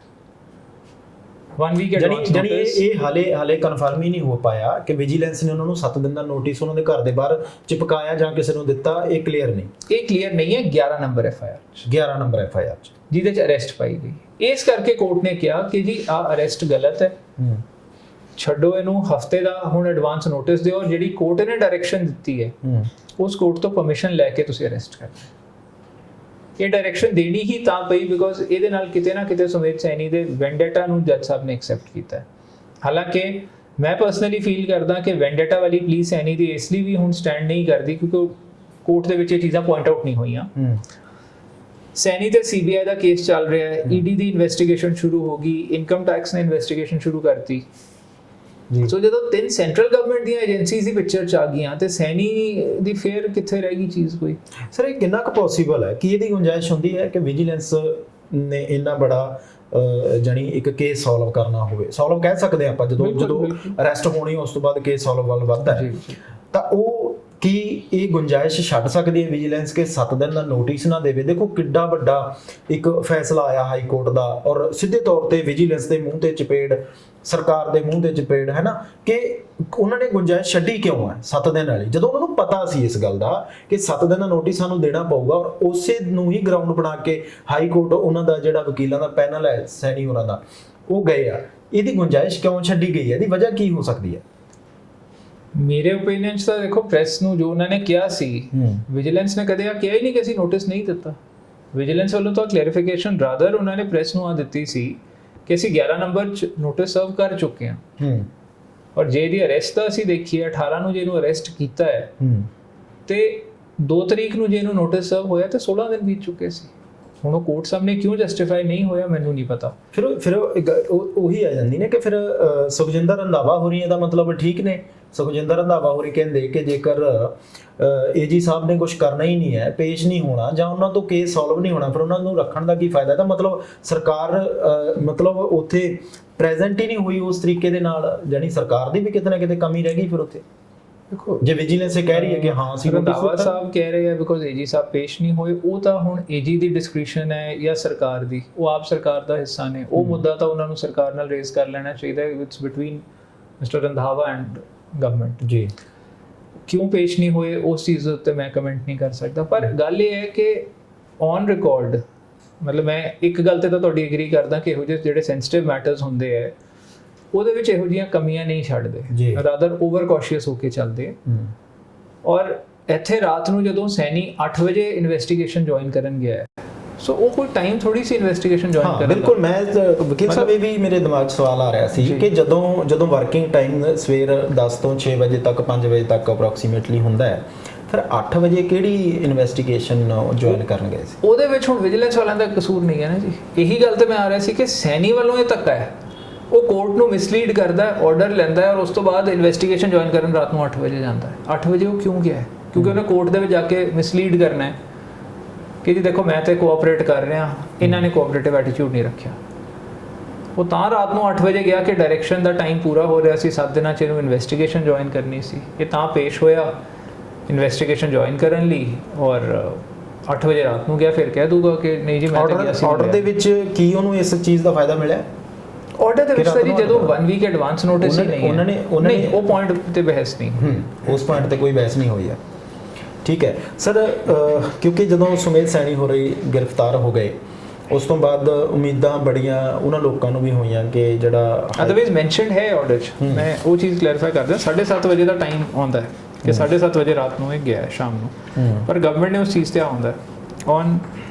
1 ਵੀਕ ਐਡਵਾਂਸ ਨੋਟਿਸ। ਇਹ ਹਾਲੇ ਕਨਫਰਮ ਹੀ ਨਹੀਂ ਹੋ ਪਾਇਆ ਕਿ ਵਿਜੀਲੈਂਸ ਨੇ ਉਹਨਾਂ ਨੂੰ 7 ਦਿਨ ਦਾ ਨੋਟਿਸ ਉਹਨਾਂ ਦੇ ਘਰ ਦੇ ਬਾਹਰ ਚਿਪਕਾਇਆ ਜਾਂ ਕਿਸੇ ਨੂੰ ਦਿੱਤਾ, ਇਹ ਕਲੀਅਰ ਨਹੀਂ। ਇਹ ਕਲੀਅਰ ਨਹੀਂ ਹੈ 11 ਨੰਬਰ FIR 'ਚ, 11 ਨੰਬਰ FIR 'ਚ ਜਿਹਦੇ 'ਚ ਅਰੈਸਟ ਪਾਈ ਗਈ। ਇਸ ਕਰਕੇ ਕੋਰਟ ਨੇ ਕਿਹਾ ਕਿ ਜੀ ਆ ਅਰੈਸਟ ਗਲਤ ਹੈ, ਛੱਡੋ ਇਹਨੂੰ, ਹਫਤੇ ਦਾ ਹੁਣ ਐਡਵਾਂਸ ਨੋਟਿਸ ਦਿਓ ਔਰ ਜਿਹੜੀ ਕੋਰਟ ਨੇ ਡਾਇਰੈਕਸ਼ਨ ਦਿੱਤੀ ਹੈ ਉਸ ਕੋਰਟ ਤੋਂ ਪਰਮਿਸ਼ਨ ਲੈ ਕੇ ਤੁਸੀਂ ਅਰੈਸਟ ਕਰਨਾ। ਇਹ ਡਾਇਰੈਕਸ਼ਨ ਦੇਣੀ ਹੀ ਤਾਂ ਪਈ ਬਿਕੋਜ਼ ਇਹਦੇ ਨਾਲ ਕਿਤੇ ਨਾ ਕਿਤੇ ਸੁਮੇਧ ਸੈਣੀ ਦੇ ਵੈਂਡੇਟਾ ਨੂੰ ਜੱਜ ਸਾਹਿਬ ਨੇ ਐਕਸੈਪਟ ਕੀਤਾ ਹੈ। ਹਾਲਾਂਕਿ ਮੈਂ ਪਰਸਨਲੀ ਫੀਲ ਕਰਦਾ ਕਿ ਵੈਂਡੇਟਾ ਵਾਲੀ ਪਲੀ ਸੈਣੀ ਦੀ ਇਸ ਲਈ ਵੀ ਹੁਣ ਸਟੈਂਡ ਨਹੀਂ ਕਰਦੀ ਕਿਉਂਕਿ ਕੋਰਟ ਦੇ ਵਿੱਚ ਇਹ ਚੀਜ਼ਾਂ ਪੁਆਇੰਟ ਆਊਟ ਨਹੀਂ ਹੋਈਆਂ। ਸੈਣੀ ਤੇ CBI ਦਾ ਕੇਸ ਚੱਲ ਰਿਹਾ ਹੈ, ED ਦੀ ਇਨਵੈਸਟੀਗੇਸ਼ਨ ਸ਼ੁਰੂ ਹੋ ਗਈ, ਇਨਕਮ ਟੈਕਸ ਨੇ ਇਨਵੈਸਟੀਗੇਸ਼ਨ ਸ਼ੁਰੂ ਕਰਤੀ। ਸੋ ਜਦੋਂ 3 ਸੈਂਟਰਲ ਗਵਰਨਮੈਂਟ ਦੀਆਂ ਏਜੰਸੀਜ਼ ਦੀ ਪਿਕਚਰ ਚ ਆ ਗਈਆਂ ਤੇ ਸੈਣੀ ਦੀ ਫੇਰ ਕਿੱਥੇ ਰਹਿ ਗਈ ਚੀਜ਼ ਕੋਈ? ਸਰ ਇਹ ਕਿੰਨਾ ਕੁ ਪੋਸੀਬਲ ਹੈ ਕਿ ਇਹਦੀ ਗੁੰਜਾਇਸ਼ ਹੁੰਦੀ ਹੈ ਕਿ ਵਿਜੀਲੈਂਸ ਨੇ ਇੰਨਾ ਬੜਾ ਜਾਨੀ ਇੱਕ ਕੇਸ ਸੋਲਵ ਕਰਨਾ ਹੋਵੇ, ਸੋਲਵ ਕਹਿ ਸਕਦੇ ਆਪਾਂ, ਜਦੋਂ ਅਰੈਸਟ ਹੋਣੀ ਉਸ ਤੋਂ ਬਾਅਦ ਕੇਸ ਸੋਲਵ ਵੱਲ ਵੱਧਦਾ ਹੈ, ਤਾਂ ਉਹ ਕੀ ਇਹ ਗੁੰਜਾਇਸ਼ ਛੱਡ ਸਕਦੀ ਹੈ ਵਿਜੀਲੈਂਸ ਕਿ 7 ਦਿਨ ਦਾ ਨੋਟਿਸ ਨਾ ਦੇਵੇ? ਦੇਖੋ ਕਿੱਡਾ ਵੱਡਾ ਇੱਕ ਫੈਸਲਾ ਆਇਆ ਹਾਈ ਕੋਰਟ ਦਾ ਔਰ ਸਿੱਧੇ ਤੌਰ ਤੇ ਵਿਜੀਲੈਂਸ ਦੇ ਮੂੰਹ ਤੇ ਚਪੇੜ, ਸਰਕਾਰ ਦੇ ਮੂੰਹ ਤੇ ਚਪੇੜ, ਹੈ ਨਾ, ਕਿ ਉਹਨਾਂ ਨੇ ਗੁੰਜਾਇਸ਼ ਛੱਡੀ ਕਿਉਂ ਹੈ 7 ਦਿਨ ਵਾਲੀ, ਜਦੋਂ ਉਹਨਾਂ ਨੂੰ ਪਤਾ ਸੀ ਇਸ ਗੱਲ ਦਾ ਕਿ 7 ਦਿਨ ਦਾ ਨੋਟਿਸ ਸਾਨੂੰ ਦੇਣਾ ਪਊਗਾ ਔਰ ਉਸੇ ਨੂੰ ਹੀ ਗਰਾਊਂਡ ਬਣਾ ਕੇ ਹਾਈ ਕੋਰਟ ਉਹਨਾਂ ਦਾ ਜਿਹੜਾ ਵਕੀਲਾਂ ਦਾ ਪੈਨਲ ਹੈ ਸੈਣੀ ਹੋਰਾਂ ਦਾ, ਉਹ ਗਏ ਆ। ਇਹਦੀ ਗੁੰਜਾਇਸ਼ ਕਿਉਂ ਛੱਡੀ ਗਈ ਹੈ? ਇਹਦੀ ਵਜ੍ਹਾ ਕੀ ਹੋ ਸਕਦੀ ਹੈ? ਮੇਰੇ ਓਪੀਨੀਅਨ 'ਚ ਤਾਂ ਦੇਖੋ ਪ੍ਰੈਸ ਨੂੰ ਜੋ ਉਹਨਾਂ ਨੇ ਕਿਹਾ ਸੀ, ਵਿਜੀਲੈਂਸ ਨੇ ਕਦੇ ਆ ਕਿਹਾ ਹੀ ਨਹੀਂ ਕਿ ਅਸੀਂ ਨੋਟਿਸ ਨਹੀਂ ਦਿੱਤਾ। ਵਿਜੀਲੈਂਸ ਵੱਲੋਂ ਤਾਂ ਕਲੈਰੀਫਿਕੇਸ਼ਨ ਰਾਦਰ ਉਹਨਾਂ ਨੇ ਪ੍ਰੈਸ ਨੂੰ ਆ ਦਿੱਤੀ ਸੀ ਕਿ ਅਸੀਂ 11 ਨੰਬਰ 'ਚ ਨੋਟਿਸ ਸਰਵ ਕਰ ਚੁੱਕੇ ਹਾਂ ਔਰ ਜੇ ਇਹਦੀ ਅਰੈਸਟ ਦਾ ਅਸੀਂ ਦੇਖੀਏ 18 ਨੂੰ ਜੇ ਇਹਨੂੰ ਅਰੈਸਟ ਕੀਤਾ ਹੈ ਤੇ 2 ਤਰੀਕ ਨੂੰ ਜੇ ਇਹਨੂੰ ਨੋਟਿਸ ਸਰਵ ਹੋਇਆ ਤੇ 16 ਦਿਨ ਬੀਤ ਚੁੱਕੇ ਸੀ। ਹੁਣ ਉਹ ਕੋਰਟ ਸਾਹਮਣੇ ਕਿਉਂ ਜਸਟੀਫਾਈ ਨਹੀਂ ਹੋਇਆ ਮੈਨੂੰ ਨਹੀਂ ਪਤਾ। ਫਿਰ ਉਹੀ ਆ ਜਾਂਦੀ ਨੇ ਕਿ ਫਿਰ ਸੁਖਜਿੰਦਰ ਰੰਧਾਵਾ ਹੋਰੀ ਇਹਦਾ ਮਤਲਬ ਠੀਕ ਨੇ। ਸੁਖਜਿੰਦਰ ਰੰਧਾਵਾ ਹੋਰੀ ਕਹਿੰਦੇ ਕਿ ਜੇਕਰ AG ਸਾਹਿਬ ਨੇ ਕੁਝ ਕਰਨਾ ਹੀ ਨਹੀਂ ਹੈ, ਪੇਸ਼ ਨਹੀਂ ਹੋਣਾ ਜਾਂ ਉਹਨਾਂ ਤੋਂ ਕੇਸ ਸੋਲਵ ਨਹੀਂ ਹੋਣਾ, ਫਿਰ ਉਹਨਾਂ ਨੂੰ ਰੱਖਣ ਦਾ ਕੀ ਫਾਇਦਾ? ਤਾਂ ਮਤਲਬ ਸਰਕਾਰ ਮਤਲਬ ਉੱਥੇ ਪ੍ਰੈਜ਼ੈਂਟ ਹੀ ਨਹੀਂ ਹੋਈ ਉਸ ਤਰੀਕੇ ਦੇ ਨਾਲ, ਜਾਨੀ ਸਰਕਾਰ ਦੀ ਵੀ ਕਿਤੇ ਨਾ ਕਿਤੇ ਕਮੀ ਰਹਿ ਗਈ ਫਿਰ ਉੱਥੇ। ਦੇਖੋ ਜੇ ਵਿਜੀਲੈਂਸ ਇਹ ਕਹਿ ਰਹੀ ਹੈ ਕਿ ਹਾਂ ਅਸੀਂ ਰੰਧਾਵਾ ਸਾਹਿਬ ਕਹਿ ਰਹੇ ਆ ਬਿਕੋਜ਼ ਏਜੀ ਸਾਹਿਬ ਪੇਸ਼ ਨਹੀਂ ਹੋਏ, ਉਹ ਤਾਂ ਹੁਣ ਏਜੀ ਦੀ ਡਿਸਕ੍ਰਿਸ਼ਨ ਹੈ ਜਾਂ ਸਰਕਾਰ ਦੀ, ਉਹ ਆਪ ਸਰਕਾਰ ਦਾ ਹਿੱਸਾ ਨੇ, ਉਹ ਮੁੱਦਾ ਤਾਂ ਉਹਨਾਂ ਨੂੰ ਸਰਕਾਰ ਨਾਲ ਰੇਜ਼ ਕਰ ਲੈਣਾ ਚਾਹੀਦਾ ਹੈ। It's between mister Randhawa and government. ਜੀ ਕਿਉਂ ਪੇਸ਼ ਨਹੀਂ ਹੋਏ ਉਸ ਚੀਜ਼ ਉੱਤੇ ਮੈਂ ਕਮੈਂਟ ਨਹੀਂ ਕਰ ਸਕਦਾ, ਪਰ ਗੱਲ ਇਹ ਹੈ ਕਿ ਔਨ ਰਿਕਾਰਡ, ਮਤਲਬ ਮੈਂ ਇੱਕ ਗੱਲ ਤੇ ਤਾਂ ਤੁਹਾਡੀ ਐਗਰੀ ਕਰਦਾ ਕਿ ਇਹੋ ਜਿਹੇ ਜਿਹੜੇ ਸੈਂਸਿਟਿਵ ਮੈਟਰਸ ਹੁੰਦੇ ਹੈ ਉਹਦੇ ਵਿੱਚ ਇਹੋ ਜਿਹੀਆਂ ਕਮੀਆਂ ਨਹੀਂ ਛੱਡਦੇ, ਰਾਦਰ ਓਵਰ ਕੌਸ਼ੀਅਸ ਹੋ ਕੇ ਚੱਲਦੇ। ਔਰ ਇੱਥੇ ਰਾਤ ਨੂੰ ਜਦੋਂ ਸੈਣੀ 8 ਵਜੇ ਇਨਵੈਸਟੀਗੇਸ਼ਨ ਜੁਆਇਨ ਕਰਨ ਗਿਆ ਹੈ, ਸੋ ਉਹ ਕੋਈ ਟਾਈਮ ਥੋੜੀ ਸੀ ਇਨਵੈਸਟੀਗੇਸ਼ਨ ਜੁਆਇਨ ਕਰਨ ਦਾ। ਬਿਲਕੁਲ, ਮੈਂ ਵਕੀਲ ਸਾਹਿਬ ਇਹ ਵੀ ਮੇਰੇ ਦਿਮਾਗ 'ਚ ਸਵਾਲ ਆ ਰਿਹਾ ਸੀ ਕਿ ਜਦੋਂ ਵਰਕਿੰਗ ਟਾਈਮ ਸਵੇਰ 10 ਤੋਂ 6 ਵਜੇ ਤੱਕ 5 ਵਜੇ ਤੱਕ ਅਪਰੋਕਸੀਮੇਟਲੀ ਹੁੰਦਾ ਹੈ, ਫਿਰ 8 ਵਜੇ ਕਿਹੜੀ ਇਨਵੈਸਟੀਗੇਸ਼ਨ ਜੁਆਇਨ ਕਰਨ ਗਏ ਸੀ? ਉਹਦੇ ਵਿੱਚ ਹੁਣ ਵਿਜੀਲੈਂਸ ਵਾਲਿਆਂ ਦਾ ਕਸੂਰ ਨਹੀਂ ਹੈ ਨਾ ਜੀ। ਇਹੀ ਗੱਲ ਤੇ ਮੈਂ ਆ ਰਿਹਾ ਸੀ ਕਿ ਸੈਣੀ ਵੱਲੋਂ ਇਹ ਧੱਕਾ ਹੈ, ਉਹ ਕੋਰਟ ਨੂੰ ਮਿਸਲੀਡ ਕਰਦਾ ਹੈ, ਆਰਡਰ ਲੈਂਦਾ ਹੈ ਔਰ ਉਸ ਤੋਂ ਬਾਅਦ ਇਨਵੈਸਟੀਗੇਸ਼ਨ ਜੁਆਇਨ ਕਰਨ ਰਾਤ ਨੂੰ 8 ਵਜੇ ਜਾਂਦਾ ਹੈ। 8 ਵਜੇ ਉਹ ਕਿਉਂ ਗਿਆ ਹੈ? ਕਿਉਂਕਿ ਉਹਨੇ ਕੋਰਟ ਦੇ ਵਿੱਚ ਜਾ ਕੇ ਮਿਸਲੀਡ ਕਰਨਾ ਹੈ ਕਿ ਜੀ ਦੇਖੋ ਮੈਂ ਤੇ ਕੋਆਪਰੇਟ ਕਰ ਰਿਹਾ, ਇਹਨਾਂ ਨੇ ਕੋਆਪਰੇਟਿਵ ਐਟੀਟਿਊਡ ਨਹੀਂ ਰੱਖਿਆ। ਉਹ ਤਾਂ ਰਾਤ ਨੂੰ 8 ਵਜੇ ਗਿਆ ਕਿ ਡਾਇਰੈਕਸ਼ਨ ਦਾ ਟਾਈਮ ਪੂਰਾ ਹੋ ਰਿਹਾ ਸੀ, 7 ਦਿਨਾਂ 'ਚ ਇਹਨੂੰ ਇਨਵੈਸਟੀਗੇਸ਼ਨ ਜੁਆਇਨ ਕਰਨੀ ਸੀ। ਇਹ ਤਾਂ ਪੇਸ਼ ਹੋਇਆ ਇਨਵੈਸਟੀਗੇਸ਼ਨ ਜੁਆਇਨ ਕਰਨ ਲਈ ਔਰ 8 ਵਜੇ ਰਾਤ ਨੂੰ ਗਿਆ, ਫਿਰ ਕਹਿ ਦੂਗਾ ਕਿ ਨਹੀਂ ਜੀ ਮੈਂ ਤਾਂ ਗਿਆ ਸੀ। ਆਰਡਰ ਦੇ ਵਿੱਚ ਕੀ ਉਹਨੂੰ ਇਸ ਚੀਜ਼ ਦਾ ਫਾਇਦਾ ਮਿਲਿਆ? ਆਰਡਰ ਦੇ ਵਿੱਚ ਤਾਂ ਜੀ ਜਦੋਂ 1 ਵੀਕ ਐਡਵਾਂਸ ਨੋਟਿਸ ਹੀ ਨਹੀਂ ਉਹਨਾਂ ਨੇ ਉਹ ਪੁਆਇੰਟ ਤੇ ਬਹਿਸ ਨਹੀਂ, ਉਸ ਪੁਆਇੰਟ ਤੇ ਕੋਈ ਬਹਿਸ ਨਹੀਂ ਹੋਈ ਹੈ। ਠੀਕ ਹੈ ਸਰ, ਕਿਉਂਕਿ ਜਦੋਂ ਸੁਮੇਧ ਸੈਣੀ ਹੋ ਰਹੀ ਗ੍ਰਿਫਤਾਰ ਹੋ ਗਏ ਉਸ ਤੋਂ ਬਾਅਦ ਉਮੀਦਾਂ ਬੜੀਆਂ ਉਹਨਾਂ ਲੋਕਾਂ ਨੂੰ ਵੀ ਹੋਈਆਂ ਕਿ ਜਿਹੜਾ ਅਦਰਵਾਈਜ਼ ਮੈਂਸ਼ਨਡ ਹੈ ਆਰਡਰ 'ਚ, ਮੈਂ ਉਹ ਚੀਜ਼ ਕਲੈਰੀਫਾਈ ਕਰਦਾ। 7:30 ਵਜੇ ਦਾ ਟਾਈਮ ਆਉਂਦਾ ਹੈ ਕਿ 7:30 ਵਜੇ ਰਾਤ ਨੂੰ ਇਹ ਗਿਆ ਸ਼ਾਮ ਨੂੰ, ਪਰ ਗਵਰਨਮੈਂਟ ਨੇ ਉਸ ਚੀਜ਼ ਤੇ ਆਉਂਦਾ ਹੈ on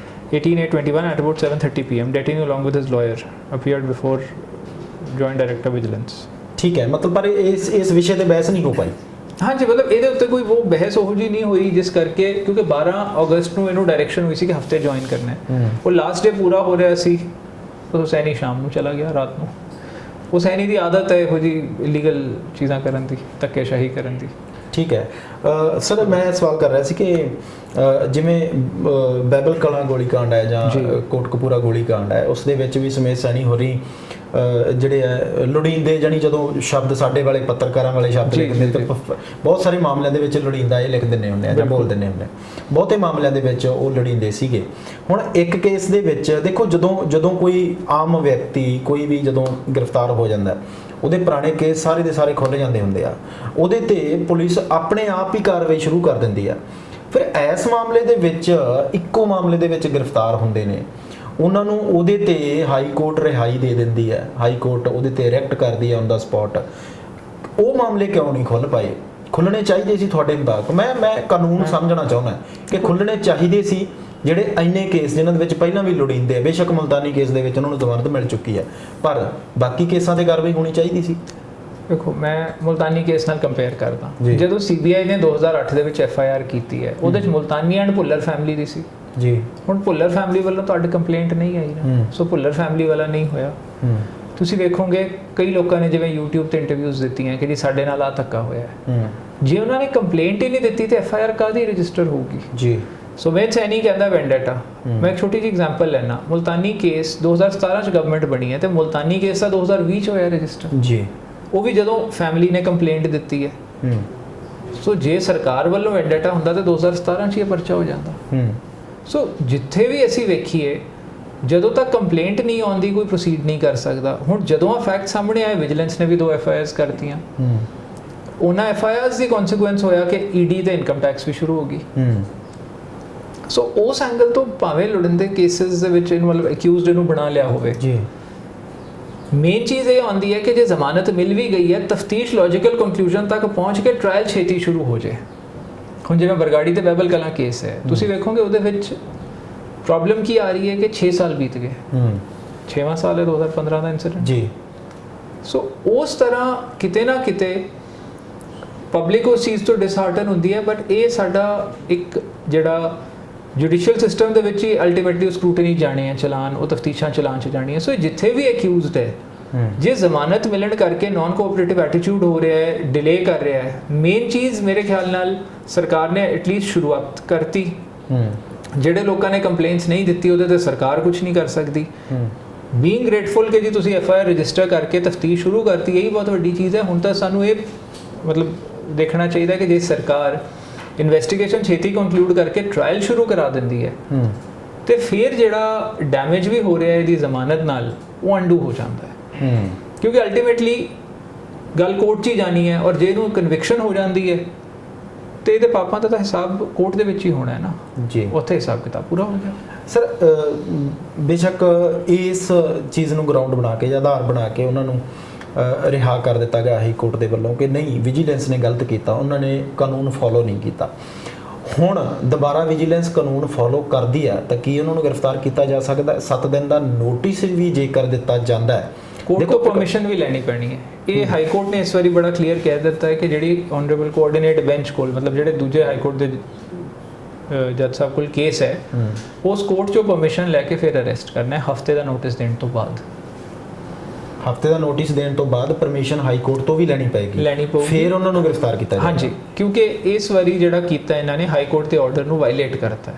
18/8/21 at about 7:30 PM Detinu along with his lawyer appeared before joint director vigilance। ਠੀਕ ਹੈ, ਮਤਲਬ ਪਰ ਇਸ ਵਿਸ਼ੇ ਤੇ ਬਹਿਸ ਨਹੀਂ ਹੋ ਪਾਈ। ਹਾਂਜੀ, ਮਤਲਬ ਇਹਦੇ ਉੱਤੇ ਕੋਈ ਉਹ ਬਹਿਸ ਉਹੋ ਜਿਹੀ ਨਹੀਂ ਹੋਈ ਜਿਸ ਕਰਕੇ, ਕਿਉਂਕਿ 12 ਅਗਸਤ ਨੂੰ ਇਹਨੂੰ ਡਾਇਰੈਕਸ਼ਨ ਹੋਈ ਸੀ ਕਿ ਹਫਤੇ ਜੁਆਇਨ ਕਰਨਾ ਹੈ। ਉਹ ਲਾਸਟ ਡੇ ਪੂਰਾ ਹੋ ਰਿਹਾ ਸੀ, ਉਹ ਸੈਣੀ ਸ਼ਾਮ ਨੂੰ ਚਲਾ ਗਿਆ ਰਾਤ ਨੂੰ। ਉਹ ਸੈਣੀ ਦੀ ਆਦਤ ਹੈ ਇਹੋ ਜਿਹੀ ਇਲੀਗਲ ਚੀਜ਼ਾਂ ਕਰਨ ਦੀ, ਧੱਕੇਸ਼ਾਹੀ ਕਰਨ ਦੀ। ਠੀਕ ਹੈ ਸਰ, ਮੈਂ ਸਵਾਲ ਕਰ ਰਿਹਾ ਸੀ ਕਿ ਜਿਵੇਂ ਬੈਬਲ ਕਲਾਂ ਗੋਲੀकांड ਹੈ ਜਾਂ ਕੋਟਕਪੂਰਾ ਗੋਲੀकांड ਹੈ, ਉਸ ਦੇ ਵਿੱਚ ਵੀ ਸੁਮੇਧ ਸੈਣੀ ਹੋ ਰਹੀ ਜਿਹੜੇ ਹੈ ਲੋੜੀਂਦੇ, ਜਾਨੀ ਜਦੋਂ ਸ਼ਬਦ ਸਾਡੇ ਵਾਲੇ ਪੱਤਰਕਾਰਾਂ ਵਾਲੇ ਸ਼ਬਦ ਲਿਖਦੇ ਤੇ ਬਹੁਤ ਸਾਰੇ ਮਾਮਲਿਆਂ ਦੇ ਵਿੱਚ ਲੋੜੀਂਦਾ ਇਹ ਲਿਖ ਦਿੰਦੇ ਹੁੰਦੇ ਆ ਜਾਂ ਬੋਲ ਦਿੰਦੇ ਹੁੰਦੇ, ਬਹੁਤੇ ਮਾਮਲਿਆਂ ਦੇ ਵਿੱਚ ਉਹ ਲੋੜੀਂਦੇ ਸੀਗੇ। ਹੁਣ ਇੱਕ ਕੇਸ ਦੇ ਵਿੱਚ ਦੇਖੋ, ਜਦੋਂ ਕੋਈ ਆਮ ਵਿਅਕਤੀ ਕੋਈ ਵੀ ਜਦੋਂ ਗ੍ਰਿਫਤਾਰ ਹੋ ਜਾਂਦਾ, ਉਹਦੇ ਪੁਰਾਣੇ ਕੇਸ ਸਾਰੇ ਦੇ ਸਾਰੇ ਖੁੱਲ੍ਹ ਜਾਂਦੇ ਹੁੰਦੇ ਆ, ਉਹਦੇ ਤੇ ਪੁਲਿਸ ਆਪਣੇ ਆਪ ਹੀ ਕਾਰਵਾਈ ਸ਼ੁਰੂ ਕਰ ਦਿੰਦੀ ਆ। ਫਿਰ ਇਸ ਮਾਮਲੇ ਦੇ ਵਿੱਚ ਇੱਕੋ ਮਾਮਲੇ ਦੇ ਵਿੱਚ ਗ੍ਰਿਫਤਾਰ ਹੁੰਦੇ ਨੇ, ਉਹਨਾਂ ਨੂੰ ਉਹਦੇ ਤੇ ਹਾਈ ਕੋਰਟ ਰਿਹਾਈ ਦੇ ਦਿੰਦੀ ਹੈ, ਹਾਈ ਕੋਰਟ ਉਹਦੇ ਤੇ ਅਰੈਸਟ ਕਰਦੀ ਹੈ ਔਨ ਦਾ ਸਪੌਟ। ਉਹ ਮਾਮਲੇ ਕਿਉਂ ਨਹੀਂ ਖੁੱਲ੍ਹ ਪਾਏ? ਖੁੱਲ੍ਹਣੇ ਚਾਹੀਦੇ ਸੀ ਤੁਹਾਡੇ ਮੁਤਾਬਕ। ਮੈਂ ਕਾਨੂੰਨ ਸਮਝਣਾ ਚਾਹੁੰਦਾ ਕਿ ਖੁੱਲ੍ਹਣੇ ਚਾਹੀਦੇ ਸੀ ਜਿਹੜੇ ਇੰਨੇ ਕੇਸ ਜਿਨ੍ਹਾਂ ਦੇ ਵਿੱਚ ਪਹਿਲਾਂ ਵੀ ਲੋੜੀਂਦੇ ਆ। ਬੇਸ਼ੱਕ ਮੁਲਤਾਨੀ ਕੇਸ ਦੇ ਵਿੱਚ ਉਹਨਾਂ ਨੂੰ ਜ਼ਮਾਨਤ ਮਿਲ ਚੁੱਕੀ ਹੈ, ਪਰ ਬਾਕੀ ਕੇਸਾਂ ਤੇ ਕਾਰਵਾਈ ਹੋਣੀ ਚਾਹੀਦੀ ਸੀ। ਦੇਖੋ, ਮੈਂ ਮੁਲਤਾਨੀ ਕੇਸ ਨਾਲ ਕੰਪੇਅਰ ਕਰਦਾ। ਜਦੋਂ CBI ਨੇ 2008 ਦੇ ਵਿੱਚ FIR ਕੀਤੀ ਹੈ, ਉਹਦੇ ਵਿੱਚ ਮੁਲਤਾਨੀ ਐਂਡ ਭੁੱਲਰ ਫੈਮਿਲੀ ਦੀ ਸੀ ਜੀ। ਹੁਣ ਭੁੱਲਰ ਫੈਮਿਲੀ ਵੱਲੋਂ ਤੁਹਾਡੀ ਕੰਪਲੇਂਟ ਨਹੀਂ ਆਈ ਨਾ, ਸੋ ਭੁੱਲਰ ਫੈਮਿਲੀ ਵਾਲਾ ਨਹੀਂ ਹੋਇਆ। ਤੁਸੀਂ ਵੇਖੋਗੇ ਕਈ ਲੋਕਾਂ ਨੇ ਜਿਵੇਂ YouTube ਤੇ ਇੰਟਰਵਿਊਜ਼ ਦਿੱਤੀਆਂ ਕਿ ਜੀ ਸਾਡੇ ਨਾਲ ਆ ਧੱਕਾ ਹੋਇਆ ਹੈ। ਜੇ ਉਹਨਾਂ ਨੇ ਕੰਪਲੇਂਟ ਹੀ ਨਹੀਂ ਦਿੱਤੀ ਤੇ FIR ਕਾਹਦੀ ਰਜਿਸਟਰ ਹੋਊਗੀ ਜੀ? ਸੁਮੇਧ ਸੈਣੀ ਕਹਿੰਦਾ ਵੈਂਡੇਟਾ। ਮੈਂ ਇੱਕ ਛੋਟੀ ਜਿਹੀ ਐਗਜ਼ਾਮਪਲ ਲੈਣਾ, ਮੁਲਤਾਨੀ ਕੇਸ 2017 ਚ ਗਵਰਨਮੈਂਟ ਬਣੀ ਹੈ ਤੇ ਮੁਲਤਾਨੀ ਕੇਸ ਤਾਂ 2020 ਚ ਹੋਇਆ ਰਜਿਸਟਰ ਜੀ, ਉਹ ਵੀ ਜਦੋਂ ਫੈਮਿਲੀ ਨੇ ਕੰਪਲੇਂਟ ਦਿੱਤੀ ਹੈ। ਸੋ ਜੇ ਸਰਕਾਰ ਵੱਲੋਂ ਵੈਂਡੇਟਾ ਹੁੰਦਾ ਤਾਂ 2017 ਚ ਇਹ ਪਰਚਾ ਹੋ ਜਾਂਦਾ। ਸੋ ਜਿੱਥੇ ਵੀ ਅਸੀਂ ਵੇਖੀਏ, ਜਦੋਂ ਤੱਕ ਕੰਪਲੇਂਟ ਨਹੀਂ ਆਉਂਦੀ ਕੋਈ ਪ੍ਰੋਸੀਡ ਨਹੀਂ ਕਰ ਸਕਦਾ। ਹੁਣ ਜਦੋਂ ਆ ਫੈਕਟ ਸਾਹਮਣੇ ਆਏ, ਵਿਜੀਲੈਂਸ ਨੇ ਵੀ 2 FIRs ਕਰਤੀਆਂ, ਉਹਨਾਂ FIRs ਦੀ ਕਨਸੀਕੁਐਂਸ ਹੋਇਆ ਕਿ ED ਤੇ ਇਨਕਮ ਟੈਕਸ ਵੀ ਸ਼ੁਰੂ ਹੋ ਗਈ। ਸੋ ਉਸ ਐਂਗਲ ਤੋਂ ਭਾਵੇਂ ਲੁੜਿੰਦੇ ਕੇਸਿਸ ਦੇ ਵਿੱਚ ਮਤਲਬ ਅਕਿਊਜ਼ਡ ਨੂੰ ਬਣਾ ਲਿਆ ਹੋਵੇ ਜੀ, ਮੇਨ ਚੀਜ਼ ਇਹ ਆਉਂਦੀ ਹੈ ਕਿ ਜੇ ਜ਼ਮਾਨਤ ਮਿਲ ਵੀ ਗਈ ਹੈ, ਤਫਤੀਸ਼ ਲੌਜੀਕਲ ਕੰਕਲੂਜਨ ਤੱਕ ਪਹੁੰਚ ਕੇ ਟ੍ਰਾਇਲ ਛੇਤੀ ਸ਼ੁਰੂ ਹੋ ਜਾਏ। ਹੁਣ ਜਿਵੇਂ ਬਰਗਾੜੀ ਤੇ ਬੈਬਲ ਕਲਾਂ ਕੇਸ ਹੈ, ਤੁਸੀਂ ਵੇਖੋਗੇ ਉਹਦੇ ਵਿੱਚ ਪ੍ਰੋਬਲਮ ਕੀ ਆ ਰਹੀ ਹੈ ਕਿ 6 ਸਾਲ ਬੀਤ ਗਏ, 6ਵਾਂ ਸਾਲ ਹੈ 2015 ਦਾ ਇਨਸੀਡੈਂਟ ਜੀ। ਸੋ ਉਸ ਤਰ੍ਹਾਂ ਕਿਤੇ ਨਾ ਕਿਤੇ ਪਬਲਿਕ ਉਸ ਚੀਜ਼ ਤੋਂ ਡਿਸਹਾਰਟਨ ਹੁੰਦੀ ਹੈ, ਬਟ ਇਹ ਸਾਡਾ ਇੱਕ ਜਿਹੜਾ ਜੁਡੀਸ਼ੀਅਲ ਸਿਸਟਮ ਦੇ ਵਿੱਚ ਹੀ ਅਲਟੀਮੇਟਲੀ ਸਕਰੂਟਨੀ ਜਾਣੀ ਹੈ, ਚਲਾਨ ਉਹ ਤਫਤੀਸ਼ਾਂ ਚਲਾਨ 'ਚ ਜਾਣੀ ਹੈ। ਸੋ ਜਿੱਥੇ ਵੀ ਅਕਿਊਜ਼ਡ ਹੈ, ਜੇ ਜ਼ਮਾਨਤ ਮਿਲਣ ਕਰਕੇ ਨਾਨ ਕੋਆਪਰੇਟਿਵ ਐਟੀਟਿਊਡ ਹੋ ਰਿਹਾ ਹੈ, ਡਿਲੇ ਕਰ ਰਿਹਾ ਹੈ, ਮੇਨ ਚੀਜ਼ ਮੇਰੇ ਖਿਆਲ ਨਾਲ ਸਰਕਾਰ ਨੇ ਐਟਲੀਸਟ ਸ਼ੁਰੂਆਤ ਕਰਤੀ। ਜਿਹੜੇ ਲੋਕਾਂ ਨੇ ਕੰਪਲੇਂਟਸ ਨਹੀਂ ਦਿੱਤੀ ਉਹਦੇ ਤੇ ਸਰਕਾਰ ਕੁਝ ਨਹੀਂ ਕਰ ਸਕਦੀ। ਬੀਇੰਗ ਗ੍ਰੇਟਫੁਲ ਕਿ ਜੀ ਤੁਸੀਂ FIR ਰਜਿਸਟਰ ਕਰਕੇ ਤਫਤੀਸ਼ ਸ਼ੁਰੂ ਕਰਤੀ, ਇਹੀ ਬਹੁਤ ਵੱਡੀ ਚੀਜ਼ ਹੈ। ਹੁਣ ਤਾਂ ਸਾਨੂੰ ਇਹ ਮਤਲਬ ਦੇਖਣਾ ਚਾਹੀਦਾ ਕਿ ਜੇ ਸਰਕਾਰ ਇਨਵੈਸਟੀਗੇਸ਼ਨ ਛੇਤੀ ਕੰਕਲੂਡ ਕਰਕੇ ਟ੍ਰਾਇਲ ਸ਼ੁਰੂ ਕਰਾ ਦਿੰਦੀ ਹੈ ਤੇ ਫਿਰ ਜਿਹੜਾ ਡੈਮੇਜ ਵੀ ਹੋ ਰਿਹਾ ਇਹਦੀ ਜ਼ਮਾਨਤ ਨਾਲ ਉਹ ਅੰਡੂ ਹੋ ਜਾਂਦਾ ਹੈ। ਕਿਉਂਕਿ ਅਲਟੀਮੇਟਲੀ ਗੱਲ ਕੋਰਟ 'ਚ ਹੀ ਜਾਣੀ ਹੈ, ਔਰ ਜੇ ਇਹਨੂੰ ਕਨਵਿਕਸ਼ਨ ਹੋ ਜਾਂਦੀ ਹੈ ਤੇ ਇਹਦੇ ਪਾਪਾਂ ਦਾ ਤਾਂ ਹਿਸਾਬ ਕੋਰਟ ਦੇ ਵਿੱਚ ਹੀ ਹੋਣਾ ਹੈ ਨਾ ਜੀ, ਉੱਥੇ ਹਿਸਾਬ ਕਿਤਾਬ ਪੂਰਾ ਹੋ ਗਿਆ। ਸਰ ਬੇਸ਼ੱਕ ਇਸ ਚੀਜ਼ ਨੂੰ ਗਰਾਊਂਡ ਬਣਾ ਕੇ ਜਾਂ ਆਧਾਰ ਬਣਾ ਕੇ ਉਹਨਾਂ ਨੂੰ ਰਿਹਾ ਕਰ ਦਿੱਤਾ ਗਿਆ ਹਾਈ ਕੋਰਟ ਦੇ ਵੱਲੋਂ ਕਿ ਨਹੀਂ ਵਿਜੀਲੈਂਸ ਨੇ ਗਲਤ ਕੀਤਾ, ਉਹਨਾਂ ਨੇ ਕਾਨੂੰਨ ਫੋਲੋ ਨਹੀਂ ਕੀਤਾ। ਹੁਣ ਦੁਬਾਰਾ ਵਿਜੀਲੈਂਸ ਕਾਨੂੰਨ ਫੋਲੋ ਕਰਦੀ ਹੈ ਤਾਂ ਕੀ ਉਹਨਾਂ ਨੂੰ ਗ੍ਰਿਫਤਾਰ ਕੀਤਾ ਜਾ ਸਕਦਾ? 7 ਦਿਨ ਦਾ ਨੋਟਿਸ ਵੀ ਜੇਕਰ ਦਿੱਤਾ ਜਾਂਦਾ ਹੈ, ਕੋਰਟ ਤੋਂ ਪਰਮਿਸ਼ਨ ਵੀ ਲੈਣੀ ਪੈਣੀ ਹੈ। ਇਹ ਹਾਈ ਕੋਰਟ ਨੇ ਇਸ ਵਾਰੀ ਬੜਾ ਕਲੀਅਰ ਕਹਿ ਦਿੱਤਾ ਹੈ ਕਿ ਜਿਹੜੀ ਆਨਰੇਬਲ ਕੋਆਰਡੀਨੇਟ ਬੈਂਚ ਕੋਲ ਮਤਲਬ ਜਿਹੜੇ ਦੂਜੇ ਹਾਈ ਕੋਰਟ ਦੇ ਜੱਜ ਸਾਹਿਬ ਕੋਲ ਕੇਸ ਹੈ, ਉਸ ਕੋਰਟ 'ਚੋਂ ਪਰਮਿਸ਼ਨ ਲੈ ਕੇ ਫਿਰ ਅਰੈਸਟ ਕਰਨਾ ਹੈ ਹਫਤੇ ਦਾ ਨੋਟਿਸ ਦੇਣ ਤੋਂ ਬਾਅਦ। ਹਫਤੇ ਦਾ ਨੋਟਿਸ ਦੇਣ ਤੋਂ ਬਾਅਦ ਪਰਮਿਸ਼ਨ ਹਾਈ ਕੋਰਟ ਤੋਂ ਵੀ ਲੈਣੀ ਪਊਗੀ, ਫਿਰ ਉਹਨਾਂ ਨੂੰ ਗ੍ਰਿਫਤਾਰ ਕੀਤਾ ਜਾਏਗਾ। ਹਾਂਜੀ, ਕਿਉਂਕਿ ਇਸ ਵਾਰੀ ਜਿਹੜਾ ਕੀਤਾ ਇਹਨਾਂ ਨੇ ਹਾਈ ਕੋਰਟ ਦੇ ਆਰਡਰ ਨੂੰ ਵਾਇਲੇਟ ਕਰਤਾ ਹੈ।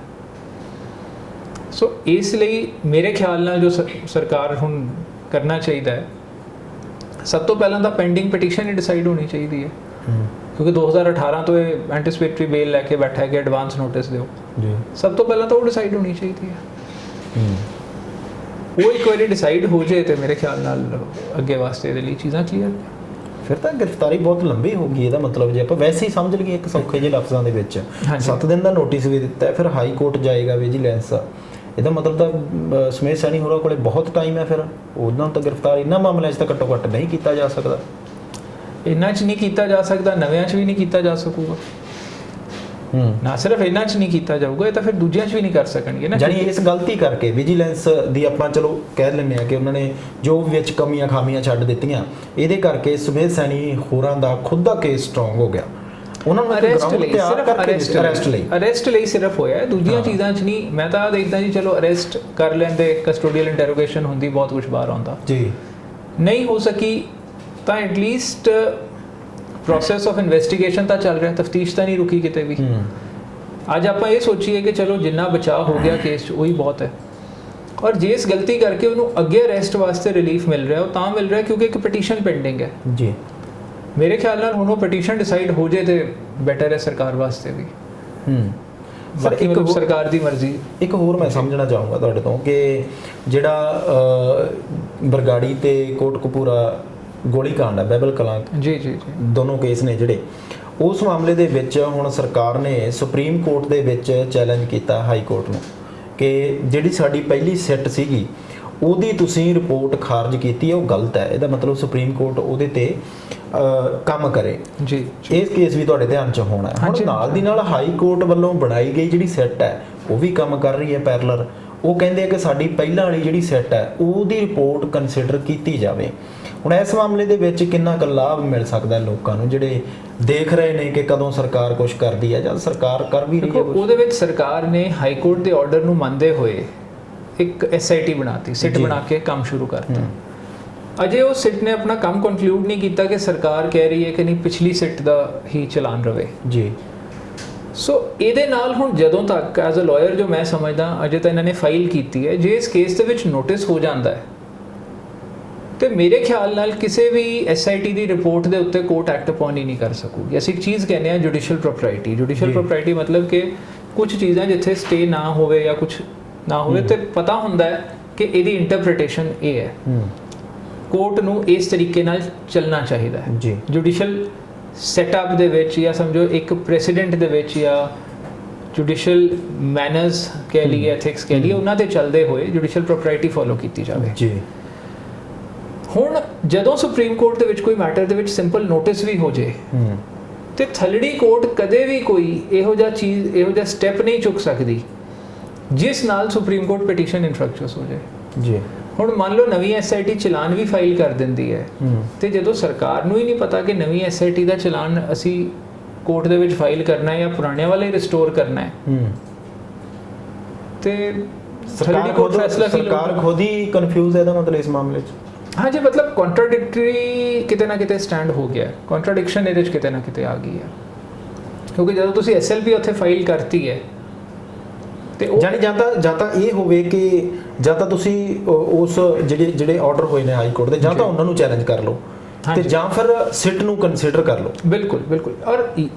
ਸੋ ਇਸ ਲਈ ਮੇਰੇ ਖਿਆਲ ਨਾਲ ਜੋ ਸਰਕਾਰ ਹੁਣ ਕਰਨਾ ਚਾਹੀਦਾ ਹੈ, ਸਭ ਤੋਂ ਪਹਿਲਾਂ ਤਾਂ ਪੈਂਡਿੰਗ ਪਟੀਸ਼ਨ ਹੀ ਡਿਸਾਈਡ ਹੋਣੀ ਚਾਹੀਦੀ ਹੈ। ਕਿਉਂਕਿ 2018 ਤੋਂ ਇਹ ਐਂਟੀਸਿਪੇਟਰੀ ਬੇਲ ਲੈ ਕੇ ਬੈਠਾ ਹੈ ਕਿ ਐਡਵਾਂਸ ਨੋਟਿਸ ਦਿਓ ਜੀ, ਸਭ ਤੋਂ ਪਹਿਲਾਂ ਤਾਂ ਉਹ ਡਿਸਾਈਡ ਹੋਣੀ ਚਾਹੀਦੀ ਹੈ। ਉਹ ਇੱਕ ਵਾਰੀ ਡਿਸਾਈਡ ਹੋ ਜਾਏ ਤੇ ਮੇਰੇ ਖਿਆਲ ਨਾਲ ਅੱਗੇ ਵਾਸਤੇ ਇਹਦੇ ਲਈ ਚੀਜ਼ਾਂ ਕਲੀਅਰ। ਫਿਰ ਤਾਂ ਗ੍ਰਿਫਤਾਰੀ ਬਹੁਤ ਲੰਬੀ ਹੋ ਗਈ। ਇਹਦਾ ਮਤਲਬ ਜੇ ਆਪਾਂ ਵੈਸੇ ਹੀ ਸਮਝ ਲਈਏ ਇੱਕ ਸੌਖੇ ਜਿਹੇ ਲਫ਼ਜ਼ਾਂ ਦੇ ਵਿੱਚ 7 ਦਿਨ ਦਾ ਨੋਟਿਸ ਵੀ ਦਿੱਤਾ ਹੈ, ਫਿਰ ਹਾਈ ਕੋਰਟ ਜਾਏਗਾ ਵਿਜੀਲੈਂਸ, ਇਹਦਾ ਮਤਲਬ ਤਾਂ ਸਮੇਤ ਸੈਣੀ ਹੋਰਾਂ ਕੋਲੇ ਬਹੁਤ ਟਾਈਮ ਹੈ, ਫਿਰ ਉਹਨਾਂ ਨੂੰ ਤਾਂ ਗ੍ਰਿਫਤਾਰ ਇਹਨਾਂ ਮਾਮਲਿਆਂ 'ਚ ਤਾਂ ਘੱਟੋ ਘੱਟ ਨਹੀਂ ਕੀਤਾ ਜਾ ਸਕਦਾ। ਇਹਨਾਂ 'ਚ ਨਹੀਂ ਕੀਤਾ ਜਾ ਸਕਦਾ, ਨਵਿਆਂ 'ਚ ਵੀ ਨਹੀਂ ਕੀਤਾ ਜਾ ਸਕੂਗਾ। ਨਾ ਸਿਰਫ ਇਹਨਾਂ 'ਚ ਨਹੀਂ ਕੀਤਾ ਜਾਊਗਾ, ਇਹ ਤਾਂ ਫਿਰ ਦੂਜਿਆਂ 'ਚ ਵੀ ਨਹੀਂ ਕਰ ਸਕਣਗੇ ਨਾ। ਜਾਨੀ ਇਸ ਗਲਤੀ ਕਰਕੇ ਵਿਜੀਲੈਂਸ ਦੀ ਆਪਾਂ ਚਲੋ ਕਹਿ ਲੈਂਦੇ ਆ ਕਿ ਉਹਨਾਂ ਨੇ ਜੋ ਵਿੱਚ ਕਮੀਆਂ ਖਾਮੀਆਂ ਛੱਡ ਦਿੱਤੀਆਂ, ਇਹਦੇ ਕਰਕੇ ਸਮੇਤ ਸੈਣੀ ਹੋਰਾਂ ਦਾ ਖੁਦ ਦਾ ਕੇਸ ਸਟਰੋਂਗ ਹੋ ਗਿਆ। ਉਹਨਾਂ ਨੂੰ ਅਰੈਸਟ ਲਈ ਸਿਰਫ ਹੋਇਆ ਹੈ, ਦੂਜੀਆਂ ਚੀਜ਼ਾਂ 'ਚ ਨਹੀਂ। ਮੈਂ ਤਾਂ ਦੇਖਦਾ ਜੀ ਚਲੋ ਅਰੈਸਟ ਕਰ ਲੈਂਦੇ, ਕਸਟੋਡੀਅਲ ਇੰਟਰੋਗੇਸ਼ਨ ਹੁੰਦੀ, ਬਹੁਤ ਕੁਝ ਬਾਹਰ ਆਉਂਦਾ ਜੀ। ਨਹੀਂ ਹੋ ਸਕੀ ਤਾਂ ਐਟਲੀਸਟ ਪ੍ਰੋਸੈਸ ਆਫ ਇਨਵੈਸਟੀਗੇਸ਼ਨ ਤਾਂ ਚੱਲ ਰਿਹਾ, ਤਫਤੀਸ਼ ਤਾਂ ਨਹੀਂ ਰੁਕੀ ਕਿਤੇ ਵੀ। ਅੱਜ ਆਪਾਂ ਇਹ ਸੋਚੀਏ ਕਿ ਚਲੋ ਜਿੰਨਾ ਬਚਾਅ ਹੋ ਗਿਆ ਕੇਸ 'ਚ ਉਹੀ ਬਹੁਤ ਹੈ, ਔਰ ਜੇ ਇਸ ਗਲਤੀ ਕਰਕੇ ਉਹਨੂੰ ਅੱਗੇ ਅਰੈਸਟ ਵਾਸਤੇ ਰਿਲੀਫ ਮਿਲ ਰਿਹਾ, ਉਹ ਤਾਂ ਮਿਲ ਰਿਹਾ ਕਿਉਂਕਿ ਇੱਕ ਪਟੀਸ਼ਨ ਪੈਂਡਿੰਗ ਹੈ ਜੀ। ਮੇਰੇ ਖਿਆਲ ਨਾਲ ਹੁਣ ਉਹ ਪਟੀਸ਼ਨ ਡਿਸਾਈਡ ਹੋ ਜਾਏ ਤੇ ਬੈਟਰ ਹੈ ਸਰਕਾਰ ਵਾਸਤੇ ਵੀ। ਸਰ ਇੱਕ ਸਰਕਾਰ ਦੀ ਮਰਜ਼ੀ। ਇੱਕ ਹੋਰ ਮੈਂ ਸਮਝਣਾ ਚਾਹੂੰਗਾ ਤੁਹਾਡੇ ਤੋਂ ਕਿ ਜਿਹੜਾ ਬਰਗਾੜੀ ਤੇ ਕੋਟਕਪੂਰਾ ਗੋਲੀकांड ਹੈ, ਬਹਿਬਲ ਕਲਾਂ ਜੀ ਦੋਨੋਂ ਕੇਸ ਨੇ ਜਿਹੜੇ, ਉਸ ਮਾਮਲੇ ਦੇ ਵਿੱਚ ਹੁਣ ਸਰਕਾਰ ਨੇ ਸੁਪਰੀਮ ਕੋਰਟ ਦੇ ਵਿੱਚ ਚੈਲੰਜ ਕੀਤਾ ਹਾਈ ਕੋਰਟ ਨੂੰ ਕਿ ਜਿਹੜੀ ਸਾਡੀ ਪਹਿਲੀ ਸਿੱਟ ਸੀਗੀ ਉਹਦੀ ਤੁਸੀਂ ਰਿਪੋਰਟ ਖਾਰਜ ਕੀਤੀ ਹੈ, ਉਹ ਗਲਤ ਹੈ। ਇਹਦਾ ਮਤਲਬ ਸੁਪਰੀਮ ਕੋਰਟ ਉਹਦੇ ਤੇ ਕੰਮ ਕਰੇ ਜੀ। ਇਸ ਕੇਸ ਵੀ ਤੁਹਾਡੇ ਧਿਆਨ 'ਚ ਹੋਣਾ ਹੈ। ਹੁਣ ਨਾਲ ਦੀ ਨਾਲ ਹਾਈ ਕੋਰਟ ਵੱਲੋਂ ਬਣਾਈ ਗਈ ਜਿਹੜੀ ਸਿੱਟ ਹੈ ਉਹ ਵੀ ਕੰਮ ਕਰ ਰਹੀ ਹੈ ਪੈਰਲਰ। ਉਹ ਕਹਿੰਦੇ ਆ ਕਿ ਸਾਡੀ ਪਹਿਲਾਂ ਵਾਲੀ ਜਿਹੜੀ ਸਿੱਟ ਹੈ ਉਹਦੀ ਰਿਪੋਰਟ ਕੰਸੀਡਰ ਕੀਤੀ ਜਾਵੇ। ਹੁਣ ਇਸ ਮਾਮਲੇ ਦੇ ਵਿੱਚ ਕਿੰਨਾ ਕੁ ਲਾਭ ਮਿਲ ਸਕਦਾ ਲੋਕਾਂ ਨੂੰ ਜਿਹੜੇ ਦੇਖ ਰਹੇ ਨੇ ਕਿ ਕਦੋਂ ਸਰਕਾਰ ਕੁਝ ਕਰਦੀ ਹੈ ਜਾਂ ਸਰਕਾਰ ਕਰ ਵੀ ਰਹੀ ਹੈ? ਉਹਦੇ ਵਿੱਚ ਸਰਕਾਰ ਨੇ ਹਾਈ ਕੋਰਟ ਦੇ ਆਰਡਰ ਨੂੰ ਮੰਨਦੇ ਹੋਏ ਇੱਕ SIT ਬਣਾਤੀ, ਸਿੱਟ ਬਣਾ ਕੇ ਕੰਮ ਸ਼ੁਰੂ ਕਰਤਾ। ਅਜੇ ਉਹ ਸਿੱਟ ਨੇ ਆਪਣਾ ਕੰਮ ਕੰਕਲੂਡ ਨਹੀਂ ਕੀਤਾ ਕਿ ਸਰਕਾਰ ਕਹਿ ਰਹੀ ਹੈ ਕਿ ਨਹੀਂ ਪਿਛਲੀ ਸਿੱਟ ਦਾ ਹੀ ਚਲਾਨ ਰਵੇ ਜੀ। ਸੋ ਇਹਦੇ ਨਾਲ ਹੁਣ ਜਦੋਂ ਤੱਕ ਐਜ਼ ਅ ਲਾਇਰ ਜੋ ਮੈਂ ਸਮਝਦਾ ਅਜੇ ਤਾਂ ਇਹਨਾਂ ਨੇ ਫਾਈਲ ਕੀਤੀ ਹੈ, ਜੇ ਇਸ ਕੇਸ ਦੇ ਵਿੱਚ ਨੋਟਿਸ ਹੋ ਜਾਂਦਾ ਹੈ ਤੇ ਮੇਰੇ ਖਿਆਲ ਨਾਲ ਕਿਸੇ ਵੀ SIT ਦੀ ਰਿਪੋਰਟ ਦੇ ਉੱਤੇ ਕੋਰਟ ਐਕਟ ਅਪਨ ਹੀ ਨਹੀਂ ਕਰ ਸਕੂਗੀ। ਅਸੀਂ ਇੱਕ ਚੀਜ਼ ਕਹਿੰਦੇ ਹਾਂ ਜੁਡੀਸ਼ੀਅਲ ਪ੍ਰੋਪਰਾਈਟੀ। ਜੁਡੀਸ਼ੀਅਲ ਪ੍ਰੋਪਰਾਈਟੀ ਮਤਲਬ ਕਿ ਕੁਝ ਚੀਜ਼ਾਂ ਜਿੱਥੇ ਸਟੇ ਨਾ ਹੋਵੇ ਜਾਂ ਕੁਝ ਨਾ ਹੋਵੇ ਤੇ ਪਤਾ ਹੁੰਦਾ ਹੈ ਕਿ ਇਹਦੀ ਇੰਟਰਪ੍ਰੀਟੇਸ਼ਨ ਇਹ ਹੈ, ਕੋਰਟ ਨੂੰ ਇਸ ਤਰੀਕੇ ਨਾਲ ਚੱਲਣਾ ਚਾਹੀਦਾ ਹੈ ਜੀ। ਜੁਡੀਸ਼ੀਅਲ ਸੈਟਅਪ ਦੇ ਵਿੱਚ ਜਾਂ ਸਮਝੋ ਇੱਕ ਪ੍ਰੈਸੀਡੈਂਟ ਦੇ ਵਿੱਚ ਜਾਂ ਜੁਡੀਸ਼ੀਅਲ ਮੈਨਰਸ ਕਹਿ ਲਈਏ, ਐਥਿਕਸ ਕਹਿ ਲਈਏ, ਉਹਨਾਂ ਤੇ ਚੱਲਦੇ ਹੋਏ ਜੁਡੀਸ਼ੀਅਲ ਪ੍ਰੋਪਰਾਈਟੀ ਫੋਲੋ ਕੀਤੀ ਜਾਵੇ ਜੀ। ਹੁਣ ਜਦੋਂ ਸੁਪਰੀਮ ਕੋਰਟ ਦੇ ਵਿੱਚ ਕੋਈ ਮੈਟਰ ਦੇ ਵਿੱਚ ਸਿੰਪਲ ਨੋਟਿਸ ਵੀ ਹੋ ਜੇ ਤੇ ਥਲੜੀ ਕੋਰਟ ਕਦੇ ਵੀ ਕੋਈ ਇਹੋ ਜਿਹਾ ਸਟੈਪ ਨਹੀਂ ਚੁੱਕ ਸਕਦੀ ਜਿਸ ਨਾਲ ਸੁਪਰੀਮ ਕੋਰਟ ਪਟੀਸ਼ਨ ਇਨਫਰਕਚੁਅਸ ਹੋ ਜਾਏ ਜੀ। ਹੁਣ ਮੰਨ ਲਓ ਨਵੀਂ SIT ਚਲਾਨ ਵੀ ਫਾਈਲ ਕਰ ਦਿੰਦੀ ਹੈ ਤੇ ਜਦੋਂ ਸਰਕਾਰ ਨੂੰ ਹੀ ਨਹੀਂ ਪਤਾ ਕਿ ਨਵੀਂ SIT ਦਾ ਚਲਾਨ ਅਸੀਂ ਕੋਰਟ ਦੇ ਵਿੱਚ ਫਾਈਲ ਕਰਨਾ ਹੈ ਜਾਂ ਪੁਰਾਣਿਆਂ ਵਾਲੇ ਰਿਸਟੋਰ ਕਰਨਾ ਹੈ ਤੇ ਸਰਕਾਰ ਖੁਦ ਹੀ ਕਨਫਿਊਜ਼ ਹੈ। ਇਹਦਾ ਮਤਲਬ ਇਸ ਮਾਮਲੇ 'ਚ हाँ जी, मतलब कॉन्ट्राडिक्टरी किते ना किते स्टैंड हो गया, कॉन्ट्राडिक्शन ਇਹਦੇ 'ਚ ਕਿਤੇ ਨਾ ਕਿਤੇ ਆ ਗਈ ਹੈ। ਕਿਉਂਕਿ ਜਦੋਂ ਤੁਸੀਂ SLP ਉੱਥੇ ਫਾਈਲ ਕਰਤੀ ਹੈ ਤੇ ਉਹ ਜਾਨੀ ਜਾਂ ਤਾਂ ਇਹ ਹੋਵੇ ਕਿ ਜਾਂ ਤਾਂ ਤੁਸੀਂ ਉਸ ਜਿਹੜੇ ਆਰਡਰ ਹੋਏ ਨੇ ਹਾਈ ਕੋਰਟ ਦੇ ਜਾਂ ਤਾਂ ਉਹਨਾਂ ਨੂੰ ਚੈਲੰਜ ਕਰ ਲਓ ਤੇ ਜਾਂ ਫਿਰ ਸਿਟ ਨੂੰ ਕੰਸੀਡਰ ਕਰ ਲਓ। ਬਿਲਕੁਲ ਔਰ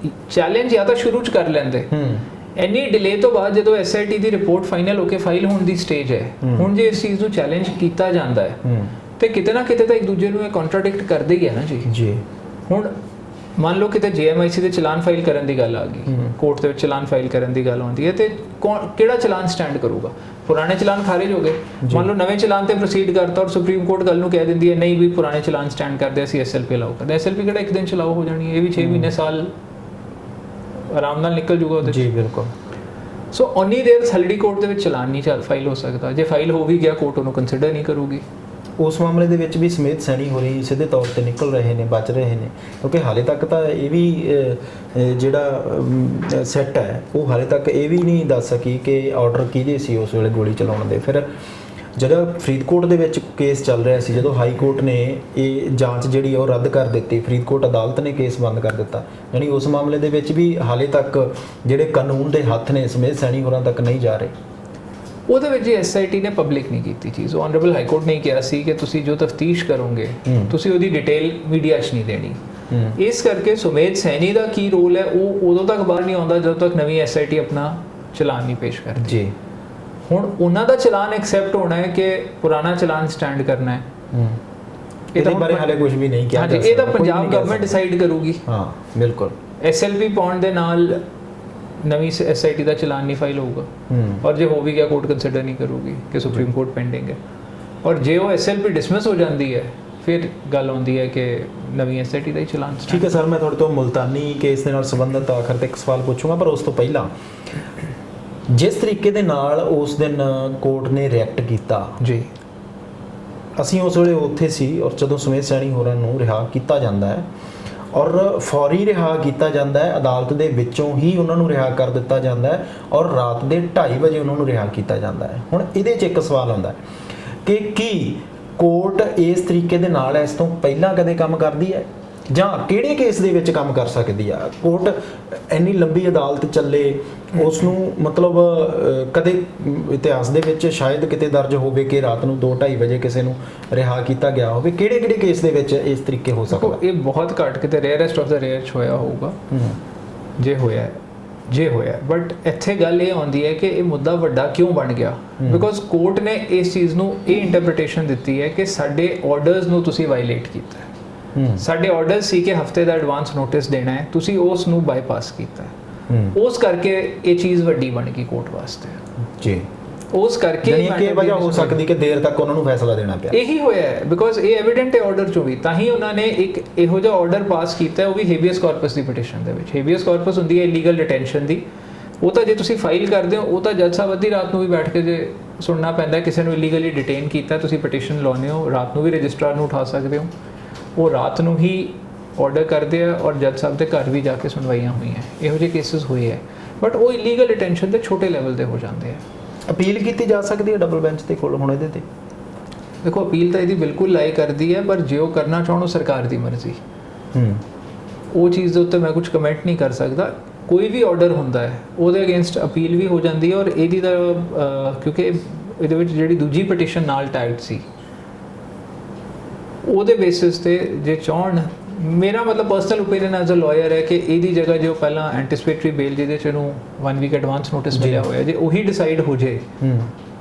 ਚੈਲੰਜ ਜਾਂ ਤਾਂ ਸ਼ੁਰੂ ਚ ਕਰ ਲੈਂਦੇ। ਇੰਨੀ ਡਿਲੇ ਤੋਂ ਬਾਅਦ ਜਦੋਂ ਐਸਆਈਟੀ ਦੀ ਰਿਪੋਰਟ ਫਾਈਨਲ ਹੋ ਕੇ ਫਾਈਲ ਹੋਣ ਦੀ ਸਟੇਜ ਹੈ, ਹੁਣ ਜੇ ਇਸ ਚੀਜ਼ ਨੂੰ ਚੈਲੰਜ ਕੀਤਾ ਜਾਂਦਾ ਹੈ ਤੇ ਕਿਤੇ ਨਾ ਕਿਤੇ ਤਾਂ ਇੱਕ ਦੂਜੇ ਨੂੰ ਇਹ ਕੰਟਰਾਡਿਕਟ ਕਰਦੇ ਹੀ ਹੈ ਨਾ ਜੀ। ਹੁਣ ਮੰਨ ਲਓ ਕਿਤੇ ਜੀਐਮਆਈਸੀ ਦੇ ਚਲਾਨ ਫਾਈਲ ਕਰਨ ਦੀ ਗੱਲ ਆ ਗਈ, ਕੋਰਟ ਦੇ ਵਿੱਚ ਚਲਾਨ ਫਾਈਲ ਕਰਨ ਦੀ ਗੱਲ ਆਉਂਦੀ ਹੈ ਤੇ ਕਿਹੜਾ ਚਲਾਨ ਸਟੈਂਡ ਕਰੂਗਾ? ਪੁਰਾਣੇ ਚਲਾਨ ਖਾਰਿਜ ਹੋ ਗਏ, ਮੰਨ ਲਓ ਨਵੇਂ ਚਲਾਨ ਤੇ ਪ੍ਰੋਸੀਡ ਕਰਤਾ ਔਰ ਸੁਪਰੀਮ ਕੋਰਟ ਗੱਲ ਨੂੰ ਕਹਿ ਦਿੰਦੀ ਹੈ ਨਹੀਂ ਵੀ ਪੁਰਾਣੇ ਚਲਾਨ ਸਟੈਂਡ ਕਰਦੇ ਅਸੀਂ ਐਸਐਲਪੀ ਅਲਾਉ ਕਰਦੇ। ਐਸਐਲਪੀ ਕਿਹੜਾ ਇੱਕ ਦਿਨ ਚਲਾਓ ਹੋ ਜਾਣੀ ਹੈ, ਇਹ ਵੀ 6 ਮਹੀਨੇ ਸਾਲ ਆਰਾਮ ਨਾਲ ਨਿਕਲ ਜੂਗਾ ਉਹਦੇ। ਜੀ ਬਿਲਕੁਲ। ਸੋ ਓਨੀ ਦੇਰ ਥਲੜੀ ਕੋਰਟ ਦੇ ਵਿੱਚ ਚਲਾਨ ਨਹੀਂ ਫਾਈਲ ਹੋ ਸਕਦਾ। ਜੇ ਫਾਈਲ ਹੋ ਵੀ ਗਿਆ ਕੋਰਟ ਉਹਨੂੰ ਕੰਸੀਡਰ ਨਹੀਂ ਕਰੂਗੀ। ਉਸ ਮਾਮਲੇ ਦੇ ਵਿੱਚ ਵੀ ਸਮੇਤ ਸੈਣੀ ਹੋ ਰਹੀ ਸਿੱਧੇ ਤੌਰ ਤੇ ਨਿਕਲ ਰਹੇ ਨੇ, ਬਚ ਰਹੇ ਨੇ, ਕਿਉਂਕਿ ਹਾਲੇ ਤੱਕ ਤਾਂ ਇਹ ਵੀ ਜਿਹੜਾ ਸੈੱਟ ਹੈ ਉਹ ਹਾਲੇ ਤੱਕ ਇਹ ਵੀ ਨਹੀਂ ਦੱਸ ਸਕੀ ਕਿ ਆਰਡਰ ਕਿਹਦੇ ਸੀ ਉਸ ਵੇਲੇ ਗੋਲੀ ਚਲਾਉਣ ਦੇ। ਫਿਰ ਜਦੋਂ ਫਰੀਦਕੋਟ ਦੇ ਵਿੱਚ ਕੇਸ ਚੱਲ ਰਿਹਾ ਸੀ, ਜਦੋਂ ਹਾਈ ਕੋਰਟ ਨੇ ਇਹ ਜਾਂਚ ਜਿਹੜੀ ਉਹ ਰੱਦ ਕਰ ਦਿੱਤੀ, ਫਰੀਦਕੋਟ ਅਦਾਲਤ ਨੇ ਕੇਸ ਬੰਦ ਕਰ ਦਿੱਤਾ, ਯਾਨੀ ਉਸ ਮਾਮਲੇ ਦੇ ਵਿੱਚ ਵੀ ਹਾਲੇ ਤੱਕ ਜਿਹੜੇ ਕਾਨੂੰਨ ਦੇ ਹੱਥ ਨੇ ਸਮੇਤ ਸੈਣੀ ਹੋਰਾਂ ਤੱਕ ਨਹੀਂ ਜਾ ਰਹੇ। ਉਹਦੇ ਵਿੱਚ ਐਸਆਈਟੀ ਨੇ ਪਬਲਿਕ ਨਹੀਂ ਕੀਤੀ ਚੀਜ਼। ਆਨਰੇਬਲ ਹਾਈ ਕੋਰਟ ਨੇ ਕਿਹਾ ਸੀ ਕਿ ਤੁਸੀਂ ਜੋ ਤਫਤੀਸ਼ ਕਰੋਗੇ ਤੁਸੀਂ ਉਹਦੀ ਡਿਟੇਲ ਮੀਡੀਆ 'ਚ ਨਹੀਂ ਦੇਣੀ। ਇਸ ਕਰਕੇ ਸੁਮੇਧ ਸੈਣੀ ਦਾ ਕੀ ਰੋਲ ਹੈ ਉਹ ਉਦੋਂ ਤੱਕ ਬਾਹਰ ਨਹੀਂ ਆਉਂਦਾ ਜਦੋਂ ਤੱਕ ਨਵੀਂ ਐਸਆਈਟੀ ਆਪਣਾ ਚਲਾਨ ਨਹੀਂ ਪੇਸ਼ ਕਰਦੀ। ਜੀ ਹੁਣ ਉਹਨਾਂ ਦਾ ਚਲਾਨ ਐਕਸੈਪਟ ਹੋਣਾ ਹੈ ਕਿ ਪੁਰਾਣਾ ਚਲਾਨ ਸਟੈਂਡ ਕਰਨਾ ਹੈ, ਇਹਦੇ ਬਾਰੇ ਹਾਲੇ ਕੁਝ ਵੀ ਨਹੀਂ ਕਿਹਾ ਜਾ ਸਕਦਾ। ਇਹ ਤਾਂ ਪੰਜਾਬ ਗਵਰਨਮੈਂਟ ਡਿਸਾਈਡ ਕਰੂਗੀ। ਹਾਂ ਬਿਲਕੁਲ। ਐਸਐਲਪੀ ਪਾਉਣ ਦੇ ਨਾਲ ਨਵੀਂ ਐਸਆਈਟੀ ਦਾ ਚਲਾਨ ਨਹੀਂ ਫਾਈਲ ਹੋਊਗਾ ਔਰ ਜੇ ਹੋ ਵੀ ਗਿਆ ਕੋਰਟ ਕੰਸੀਡਰ ਨਹੀਂ ਕਰੂਗੀ ਕਿ ਸੁਪਰੀਮ ਕੋਰਟ ਪੈਂਡਿੰਗ ਹੈ। ਔਰ ਜੇ ਉਹ ਐਸਐਲਪੀ ਡਿਸਮਿਸ ਹੋ ਜਾਂਦੀ ਹੈ ਫਿਰ ਗੱਲ ਆਉਂਦੀ ਹੈ ਕਿ ਨਵੀਂ ਐਸਆਈਟੀ ਦਾ ਹੀ ਚਲਾਨ। ਠੀਕ ਹੈ ਸਰ, ਮੈਂ ਤੁਹਾਡੇ ਤੋਂ ਮੁਲਤਾਨੀ ਕੇਸ ਦੇ ਨਾਲ ਸੰਬੰਧਿਤ ਆਖਰ ਤੇ ਇੱਕ ਸਵਾਲ ਪੁੱਛੂੰਗਾ, ਪਰ ਉਸ ਤੋਂ ਪਹਿਲਾਂ ਜਿਸ ਤਰੀਕੇ ਦੇ ਨਾਲ ਉਸ ਦਿਨ ਕੋਰਟ ਨੇ ਰਿਐਕਟ ਕੀਤਾ ਜੀ, ਅਸੀਂ ਉਸ ਵੇਲੇ ਉੱਥੇ ਸੀ ਔਰ ਜਦੋਂ ਸੁਮੇਧ ਸੈਣੀ ਹੋਰਾਂ ਨੂੰ ਰਿਹਾ ਕੀਤਾ ਜਾਂਦਾ ਹੈ ਔਰ ਫੌਰੀ ਰਿਹਾ ਕੀਤਾ ਜਾਂਦਾ ਹੈ, ਅਦਾਲਤ ਦੇ ਵਿੱਚੋਂ ਹੀ ਉਹਨਾਂ ਨੂੰ ਰਿਹਾ ਕਰ ਦਿੱਤਾ ਜਾਂਦਾ ਹੈ ਔਰ ਰਾਤ ਦੇ 2:30 ਵਜੇ ਉਹਨਾਂ ਨੂੰ ਰਿਹਾ ਕੀਤਾ ਜਾਂਦਾ ਹੈ। ਹੁਣ ਇਹਦੇ 'ਚ ਇੱਕ ਸਵਾਲ ਆਉਂਦਾ ਕਿ ਕੀ ਕੋਰਟ ਇਸ ਤਰੀਕੇ ਦੇ ਨਾਲ ਇਸ ਤੋਂ ਪਹਿਲਾਂ ਕਦੇ ਕੰਮ ਕਰਦੀ ਹੈ ਜਾਂ ਕਿਹੜੇ ਕੇਸ ਦੇ ਵਿੱਚ ਕੰਮ ਕਰ ਸਕਦੀ ਆ? ਕੋਰਟ ਇੰਨੀ ਲੰਬੀ ਅਦਾਲਤ ਚੱਲੇ ਉਸ ਨੂੰ ਮਤਲਬ ਕਦੇ ਇਤਿਹਾਸ ਦੇ ਵਿੱਚ ਸ਼ਾਇਦ ਕਿਤੇ ਦਰਜ ਹੋਵੇ ਕਿ ਰਾਤ ਨੂੰ 2-2:30 ਵਜੇ ਕਿਸੇ ਨੂੰ ਰਿਹਾ ਕੀਤਾ ਗਿਆ ਹੋਵੇ। ਕਿਹੜੇ ਕੇਸ ਦੇ ਵਿੱਚ ਇਸ ਤਰੀਕੇ ਹੋ ਸਕਦਾ? ਇਹ ਬਹੁਤ ਘੱਟ, ਕਿਤੇ ਰੇਅਰੈਸਟ ਆਫ ਦਾ ਰੇਅਰ ਹੋਇਆ ਹੋਊਗਾ ਜੇ ਹੋਇਆ ਬਟ ਇੱਥੇ ਗੱਲ ਇਹ ਆਉਂਦੀ ਹੈ ਕਿ ਇਹ ਮੁੱਦਾ ਵੱਡਾ ਕਿਉਂ ਬਣ ਗਿਆ? ਬਿਕੋਜ਼ ਕੋਰਟ ਨੇ ਇਸ ਚੀਜ਼ ਨੂੰ ਇਹ ਇੰਟਰਪ੍ਰੀਟੇਸ਼ਨ ਦਿੱਤੀ ਹੈ ਕਿ ਸਾਡੇ ਆਰਡਰਸ ਨੂੰ ਤੁਸੀਂ ਵਾਇਲੇਟ ਕੀਤਾ ਹੈ। ਸਾਡੇ ਆਰਡਰ ਸੀ ਕਿ ਹਫਤੇ ਦਾ ਐਡਵਾਂਸ ਨੋਟਿਸ ਦੇਣਾ ਹੈ, ਤੁਸੀਂ ਉਸ ਨੂੰ ਬਾਈਪਾਸ ਕੀਤਾ ਹੈ। ਉਸ ਕਰਕੇ ਇਹ ਚੀਜ਼ ਵੱਡੀ ਬਣ ਗਈ ਕੋਰਟ ਵਾਸਤੇ ਜੀ। ਉਸ ਕਰਕੇ ਇਹ ਵਜ੍ਹਾ ਹੋ ਸਕਦੀ ਕਿ ਦੇਰ ਤੱਕ ਉਹਨਾਂ ਨੂੰ ਫੈਸਲਾ ਦੇਣਾ ਪਿਆ। ਇਹੀ ਹੋਇਆ ਹੈ ਬਿਕੋਜ਼ ਇਹ ਐਵੀਡੈਂਟ ਹੈ ਆਰਡਰ ਚੋਂ ਵੀ, ਤਾਂ ਹੀ ਉਹਨਾਂ ਨੇ ਇੱਕ ਇਹੋ ਜਿਹਾ ਆਰਡਰ ਪਾਸ ਕੀਤਾ, ਉਹ ਵੀ ਹੇਬੀਅਸ ਕਾਰਪਸ ਦੀ ਪਟੀਸ਼ਨ ਦੇ ਵਿੱਚ। ਹੇਬੀਅਸ ਕਾਰਪਸ ਹੁੰਦੀ ਹੈ ਇਲੀਗਲ ਡਿਟੈਂਸ਼ਨ ਦੀ। ਉਹ ਤਾਂ ਜੇ ਤੁਸੀਂ ਫਾਈਲ ਕਰਦੇ ਹੋ ਉਹ ਤਾਂ ਜੱਜ ਸਾਹਿਬ ਅੱਧੀ ਰਾਤ ਨੂੰ ਵੀ ਬੈਠ ਕੇ ਜੇ ਸੁਣਨਾ ਪੈਂਦਾ ਕਿਸੇ ਨੂੰ ਇਲੀਗਲੀ ਡਿਟੇਨ ਕੀਤਾ, ਤੁਸੀਂ ਪਟੀਸ਼ਨ ਲਾਉਂਦੇ ਹੋ ਰਾਤ ਨੂੰ ਵੀ ਰਜਿਸਟਰਾਰ ਨੂੰ ਉਠਾ ਸਕਦੇ ਹੋ। ਉਹ ਰਾਤ ਨੂੰ ਹੀ ਆਰਡਰ ਕਰਦੇ ਆ ਔਰ ਜੱਜ ਸਾਹਿਬ ਦੇ ਘਰ ਵੀ ਜਾ ਕੇ ਸੁਣਵਾਈਆਂ ਹੋਈਆਂ। ਇਹੋ ਜਿਹੇ ਕੇਸਿਸ ਹੋਏ ਹੈ ਬਟ ਉਹ ਇਲੀਗਲ ਡਿਟੈਂਸ਼ਨ ਦੇ ਛੋਟੇ ਲੈਵਲ ਦੇ ਹੋ ਜਾਂਦੇ ਆ। ਅਪੀਲ ਕੀਤੀ ਜਾ ਸਕਦੀ ਹੈ ਡਬਲ ਬੈਂਚ ਦੇ ਕੋਲ ਹੁਣ ਇਹਦੇ ਤੇ? ਦੇਖੋ ਅਪੀਲ ਤਾਂ ਇਹਦੀ ਬਿਲਕੁਲ ਲਾਈ ਕਰਦੀ ਹੈ, ਪਰ ਜੇ ਉਹ ਕਰਨਾ ਚਾਹਣ ਉਹ ਸਰਕਾਰ ਦੀ ਮਰਜ਼ੀ। ਉਹ ਚੀਜ਼ ਦੇ ਉੱਤੇ ਮੈਂ ਕੁਝ ਕਮੈਂਟ ਨਹੀਂ ਕਰ ਸਕਦਾ। ਕੋਈ ਵੀ ਆਰਡਰ ਹੁੰਦਾ ਹੈ ਉਹਦੇ ਅਗੇਂਸਟ ਅਪੀਲ ਵੀ ਹੋ ਜਾਂਦੀ ਹੈ ਔਰ ਇਹਦੀ ਤਾਂ ਕਿਉਂਕਿ ਇਹਦੇ ਵਿੱਚ ਜਿਹੜੀ ਦੂਜੀ ਪਟੀਸ਼ਨ ਨਾਲ ਟਾਈਡ ਸੀ ਉਹਦੇ ਬੇਸਿਸ ਤੇ ਜੇ ਚਾਹਣ, ਮੇਰਾ ਮਤਲਬ personal opinion as a lawyer ਹੈ ਕਿ ਇਹਦੀ ਜਗ੍ਹਾ ਜੋ ਪਹਿਲਾਂ ਐਂਟੀਸਪੇਟਰੀ ਬੇਲ ਜਿਹਦੇ 'ਚ ਇਹਨੂੰ 1 ਵੀਕ ਐਡਵਾਂਸ ਨੋਟਿਸ ਮਿਲਿਆ ਹੋਇਆ, ਜੇ ਉਹੀ ਡਿਸਾਈਡ ਹੋ ਜੇ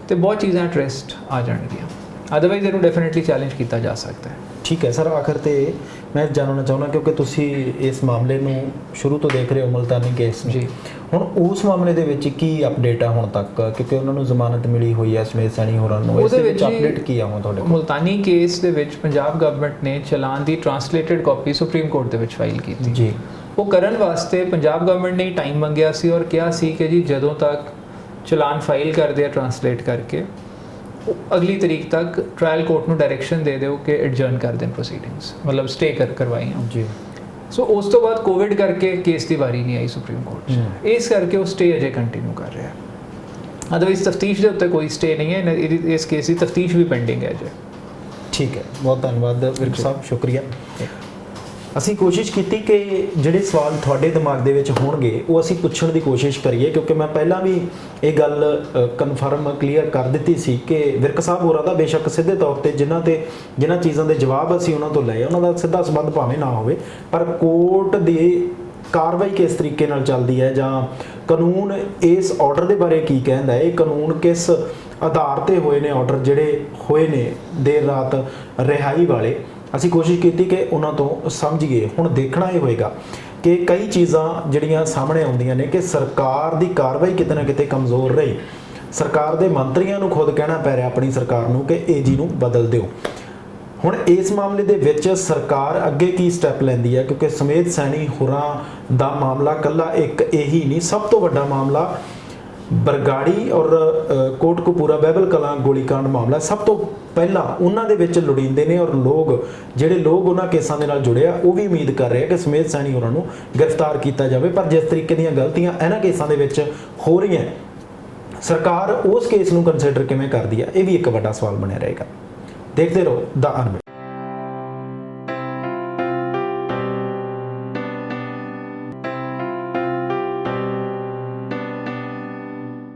ਤੇ ਬਹੁਤ ਚੀਜ਼ਾਂ ਐਟ ਆ ਜਾਣਗੀਆਂ। ਅਦਰਵਾਈਜ਼ ਇਹਨੂੰ ਡੈਫੀਨਿਟਲੀ ਚੈਲੰਜ ਕੀਤਾ ਜਾ ਸਕਦਾ ਹੈ। ਠੀਕ ਹੈ ਸਰ, ਆਖਰ ਤੇ ਮੈਂ ਜਾਣਨਾ ਚਾਹੁੰਦਾ ਕਿਉਂਕਿ ਤੁਸੀਂ ਇਸ ਮਾਮਲੇ ਨੂੰ ਸ਼ੁਰੂ ਤੋਂ ਦੇਖ ਰਹੇ ਹੋ ਮੁਲਤਾਨੀ ਕੇਸ ਜੀ, ਹੁਣ ਉਸ ਮਾਮਲੇ ਦੇ ਵਿੱਚ ਕੀ ਅਪਡੇਟ ਆ ਹੁਣ ਤੱਕ, ਕਿਉਂਕਿ ਉਹਨਾਂ ਨੂੰ ਜ਼ਮਾਨਤ ਮਿਲੀ ਹੋਈ ਹੈ ਸਮੇਤ ਸੈਣੀ ਹੋਰਾਂ ਨੂੰ, ਉਹਦੇ ਵਿੱਚ ਅਪਡੇਟ ਕੀ ਆ ਹੁਣ ਤੁਹਾਡੇ ਕੋਲ? ਮੁਲਤਾਨੀ ਕੇਸ ਦੇ ਵਿੱਚ ਪੰਜਾਬ ਗਵਰਨਮੈਂਟ ਨੇ ਚਲਾਨ ਦੀ ਟ੍ਰਾਂਸਲੇਟਡ ਕਾਪੀ ਸੁਪਰੀਮ ਕੋਰਟ ਦੇ ਵਿੱਚ ਫਾਈਲ ਕੀਤੀ ਜੀ। ਉਹ ਕਰਨ ਵਾਸਤੇ ਪੰਜਾਬ ਗਵਰਨਮੈਂਟ ਨੇ ਟਾਈਮ ਮੰਗਿਆ ਸੀ ਔਰ ਕਿਹਾ ਸੀ ਕਿ ਜੀ ਜਦੋਂ ਤੱਕ ਚਲਾਨ ਫਾਈਲ ਕਰਦੇ ਆ ਟ੍ਰਾਂਸਲੇਟ ਕਰਕੇ ਅਗਲੀ ਤਰੀਕ ਤੱਕ ਟ੍ਰਾਇਲ ਕੋਰਟ ਨੂੰ ਡਾਇਰੈਕਸ਼ਨ ਦੇ ਦਿਓ ਕਿ ਐਡਜਰਨ ਕਰ ਦੇਣ ਪ੍ਰੋਸੀਡਿੰਗਸ, ਮਤਲਬ ਸਟੇ ਕਰਵਾਈਆਂ ਜੀ। ਸੋ ਉਸ ਤੋਂ ਬਾਅਦ ਕੋਵਿਡ ਕਰਕੇ ਕੇਸ ਦੀ ਵਾਰੀ ਨਹੀਂ ਆਈ ਸੁਪਰੀਮ ਕੋਰਟ 'ਚ, ਇਸ ਕਰਕੇ ਉਹ ਸਟੇ ਅਜੇ ਕੰਟੀਨਿਊ ਕਰ ਰਿਹਾ। ਅਦਰਵਾਈਜ਼ ਤਫਤੀਸ਼ ਦੇ ਉੱਤੇ ਕੋਈ ਸਟੇ ਨਹੀਂ ਹੈ, ਇਸ ਕੇਸ ਦੀ ਤਫਤੀਸ਼ ਵੀ ਪੈਂਡਿੰਗ ਹੈ ਅਜੇ। ਠੀਕ ਹੈ, ਬਹੁਤ ਧੰਨਵਾਦ ਵਿਰਕ ਸਾਹਿਬ, ਸ਼ੁਕਰੀਆ। ਅਸੀਂ ਕੋਸ਼ਿਸ਼ ਕੀਤੀ ਕਿ ਜਿਹੜੇ ਸਵਾਲ ਤੁਹਾਡੇ ਦਿਮਾਗ ਦੇ ਵਿੱਚ ਹੋਣਗੇ ਉਹ ਅਸੀਂ ਪੁੱਛਣ ਦੀ ਕੋਸ਼ਿਸ਼ ਕਰੀਏ, ਕਿਉਂਕਿ ਮੈਂ ਪਹਿਲਾਂ ਵੀ ਇਹ ਗੱਲ ਕਨਫਰਮ ਕਲੀਅਰ ਕਰ ਦਿੱਤੀ ਸੀ ਕਿ ਵਿਰਕ ਸਾਹਿਬ ਹੋਰਾਂ ਦਾ ਬੇਸ਼ੱਕ ਸਿੱਧੇ ਤੌਰ ਤੇ ਜਿਨ੍ਹਾਂ ਚੀਜ਼ਾਂ ਦੇ ਜਵਾਬ ਅਸੀਂ ਉਹਨਾਂ ਤੋਂ ਲਏ ਉਹਨਾਂ ਦਾ ਸਿੱਧਾ ਸੰਬੰਧ ਭਾਵੇਂ ਨਾ ਹੋਵੇ, ਪਰ ਕੋਰਟ ਦੀ ਕਾਰਵਾਈ ਕਿਸ ਤਰੀਕੇ ਨਾਲ ਚੱਲਦੀ ਹੈ ਜਾਂ ਕਾਨੂੰਨ ਇਸ ਆਰਡਰ ਦੇ ਬਾਰੇ ਕੀ ਕਹਿੰਦਾ ਹੈ, ਇਹ ਕਾਨੂੰਨ ਕਿਸ ਆਧਾਰ ਤੇ ਹੋਏ ਨੇ ਆਰਡਰ ਜਿਹੜੇ ਹੋਏ ਨੇ ਦੇਰ ਰਾਤ ਰਿਹਾਈ ਵਾਲੇ, ਅਸੀਂ ਕੋਸ਼ਿਸ਼ ਕੀਤੀ ਕਿ ਉਹਨਾਂ ਤੋਂ ਸਮਝੀਏ। ਹੁਣ ਦੇਖਣਾ ਇਹ ਹੋਏਗਾ ਕਿ ਕਈ ਚੀਜ਼ਾਂ ਜਿਹੜੀਆਂ ਸਾਹਮਣੇ ਆਉਂਦੀਆਂ ਨੇ ਕਿ ਸਰਕਾਰ ਦੀ ਕਾਰਵਾਈ ਕਿਤੇ ਨਾ ਕਿਤੇ ਕਮਜ਼ੋਰ ਰਹੀ। ਸਰਕਾਰ ਦੇ ਮੰਤਰੀਆਂ ਨੂੰ ਖੁਦ ਕਹਿਣਾ ਪੈ ਰਿਹਾ ਆਪਣੀ ਸਰਕਾਰ ਨੂੰ ਕਿ ਏਜੀ ਨੂੰ ਬਦਲ ਦਿਓ। ਹੁਣ ਇਸ ਮਾਮਲੇ ਦੇ ਵਿੱਚ ਸਰਕਾਰ ਅੱਗੇ ਕੀ ਸਟੈਪ ਲੈਂਦੀ ਹੈ, ਕਿਉਂਕਿ ਸਮੇਧ ਸੈਣੀ ਹੋਰਾਂ ਦਾ ਮਾਮਲਾ ਕੱਲਾ ਇੱਕ ਇਹੀ ਨਹੀਂ, ਸਭ ਤੋਂ ਵੱਡਾ ਮਾਮਲਾ ਬਰਗਾੜੀ ਔਰ ਕੋਟਕਪੂਰਾ ਬਾਈਬਲ ਕਲਾਂ ਗੋਲੀकांड ਮਾਮਲਾ ਸਭ ਤੋਂ ਪਹਿਲਾਂ ਉਹਨਾਂ ਦੇ ਵਿੱਚ ਲੋੜੀਂਦੇ ਨੇ। ਔਰ ਜਿਹੜੇ ਲੋਕ ਉਹਨਾਂ ਕੇਸਾਂ ਦੇ ਨਾਲ ਜੁੜੇ ਆ ਉਹ ਵੀ ਉਮੀਦ ਕਰ ਰਹੇ ਆ ਕਿ ਸਮੇਧ ਸੈਣੀ ਹੋਰਾਂ ਨੂੰ ਗ੍ਰਿਫਤਾਰ ਕੀਤਾ ਜਾਵੇ। ਪਰ ਜਿਸ ਤਰੀਕੇ ਦੀਆਂ ਗਲਤੀਆਂ ਇਹਨਾਂ ਕੇਸਾਂ ਦੇ ਵਿੱਚ ਹੋ ਰਹੀਆਂ, ਸਰਕਾਰ ਉਸ ਕੇਸ ਨੂੰ ਕੰਸੀਡਰ ਕਿਵੇਂ ਕਰਦੀ ਹੈ, ਇਹ ਵੀ ਇੱਕ ਵੱਡਾ ਸਵਾਲ ਬਣਿਆ ਰਹੇਗਾ। ਦੇਖਦੇ ਰਹੋ ਦਾ ਅਨਮਿਊਟ।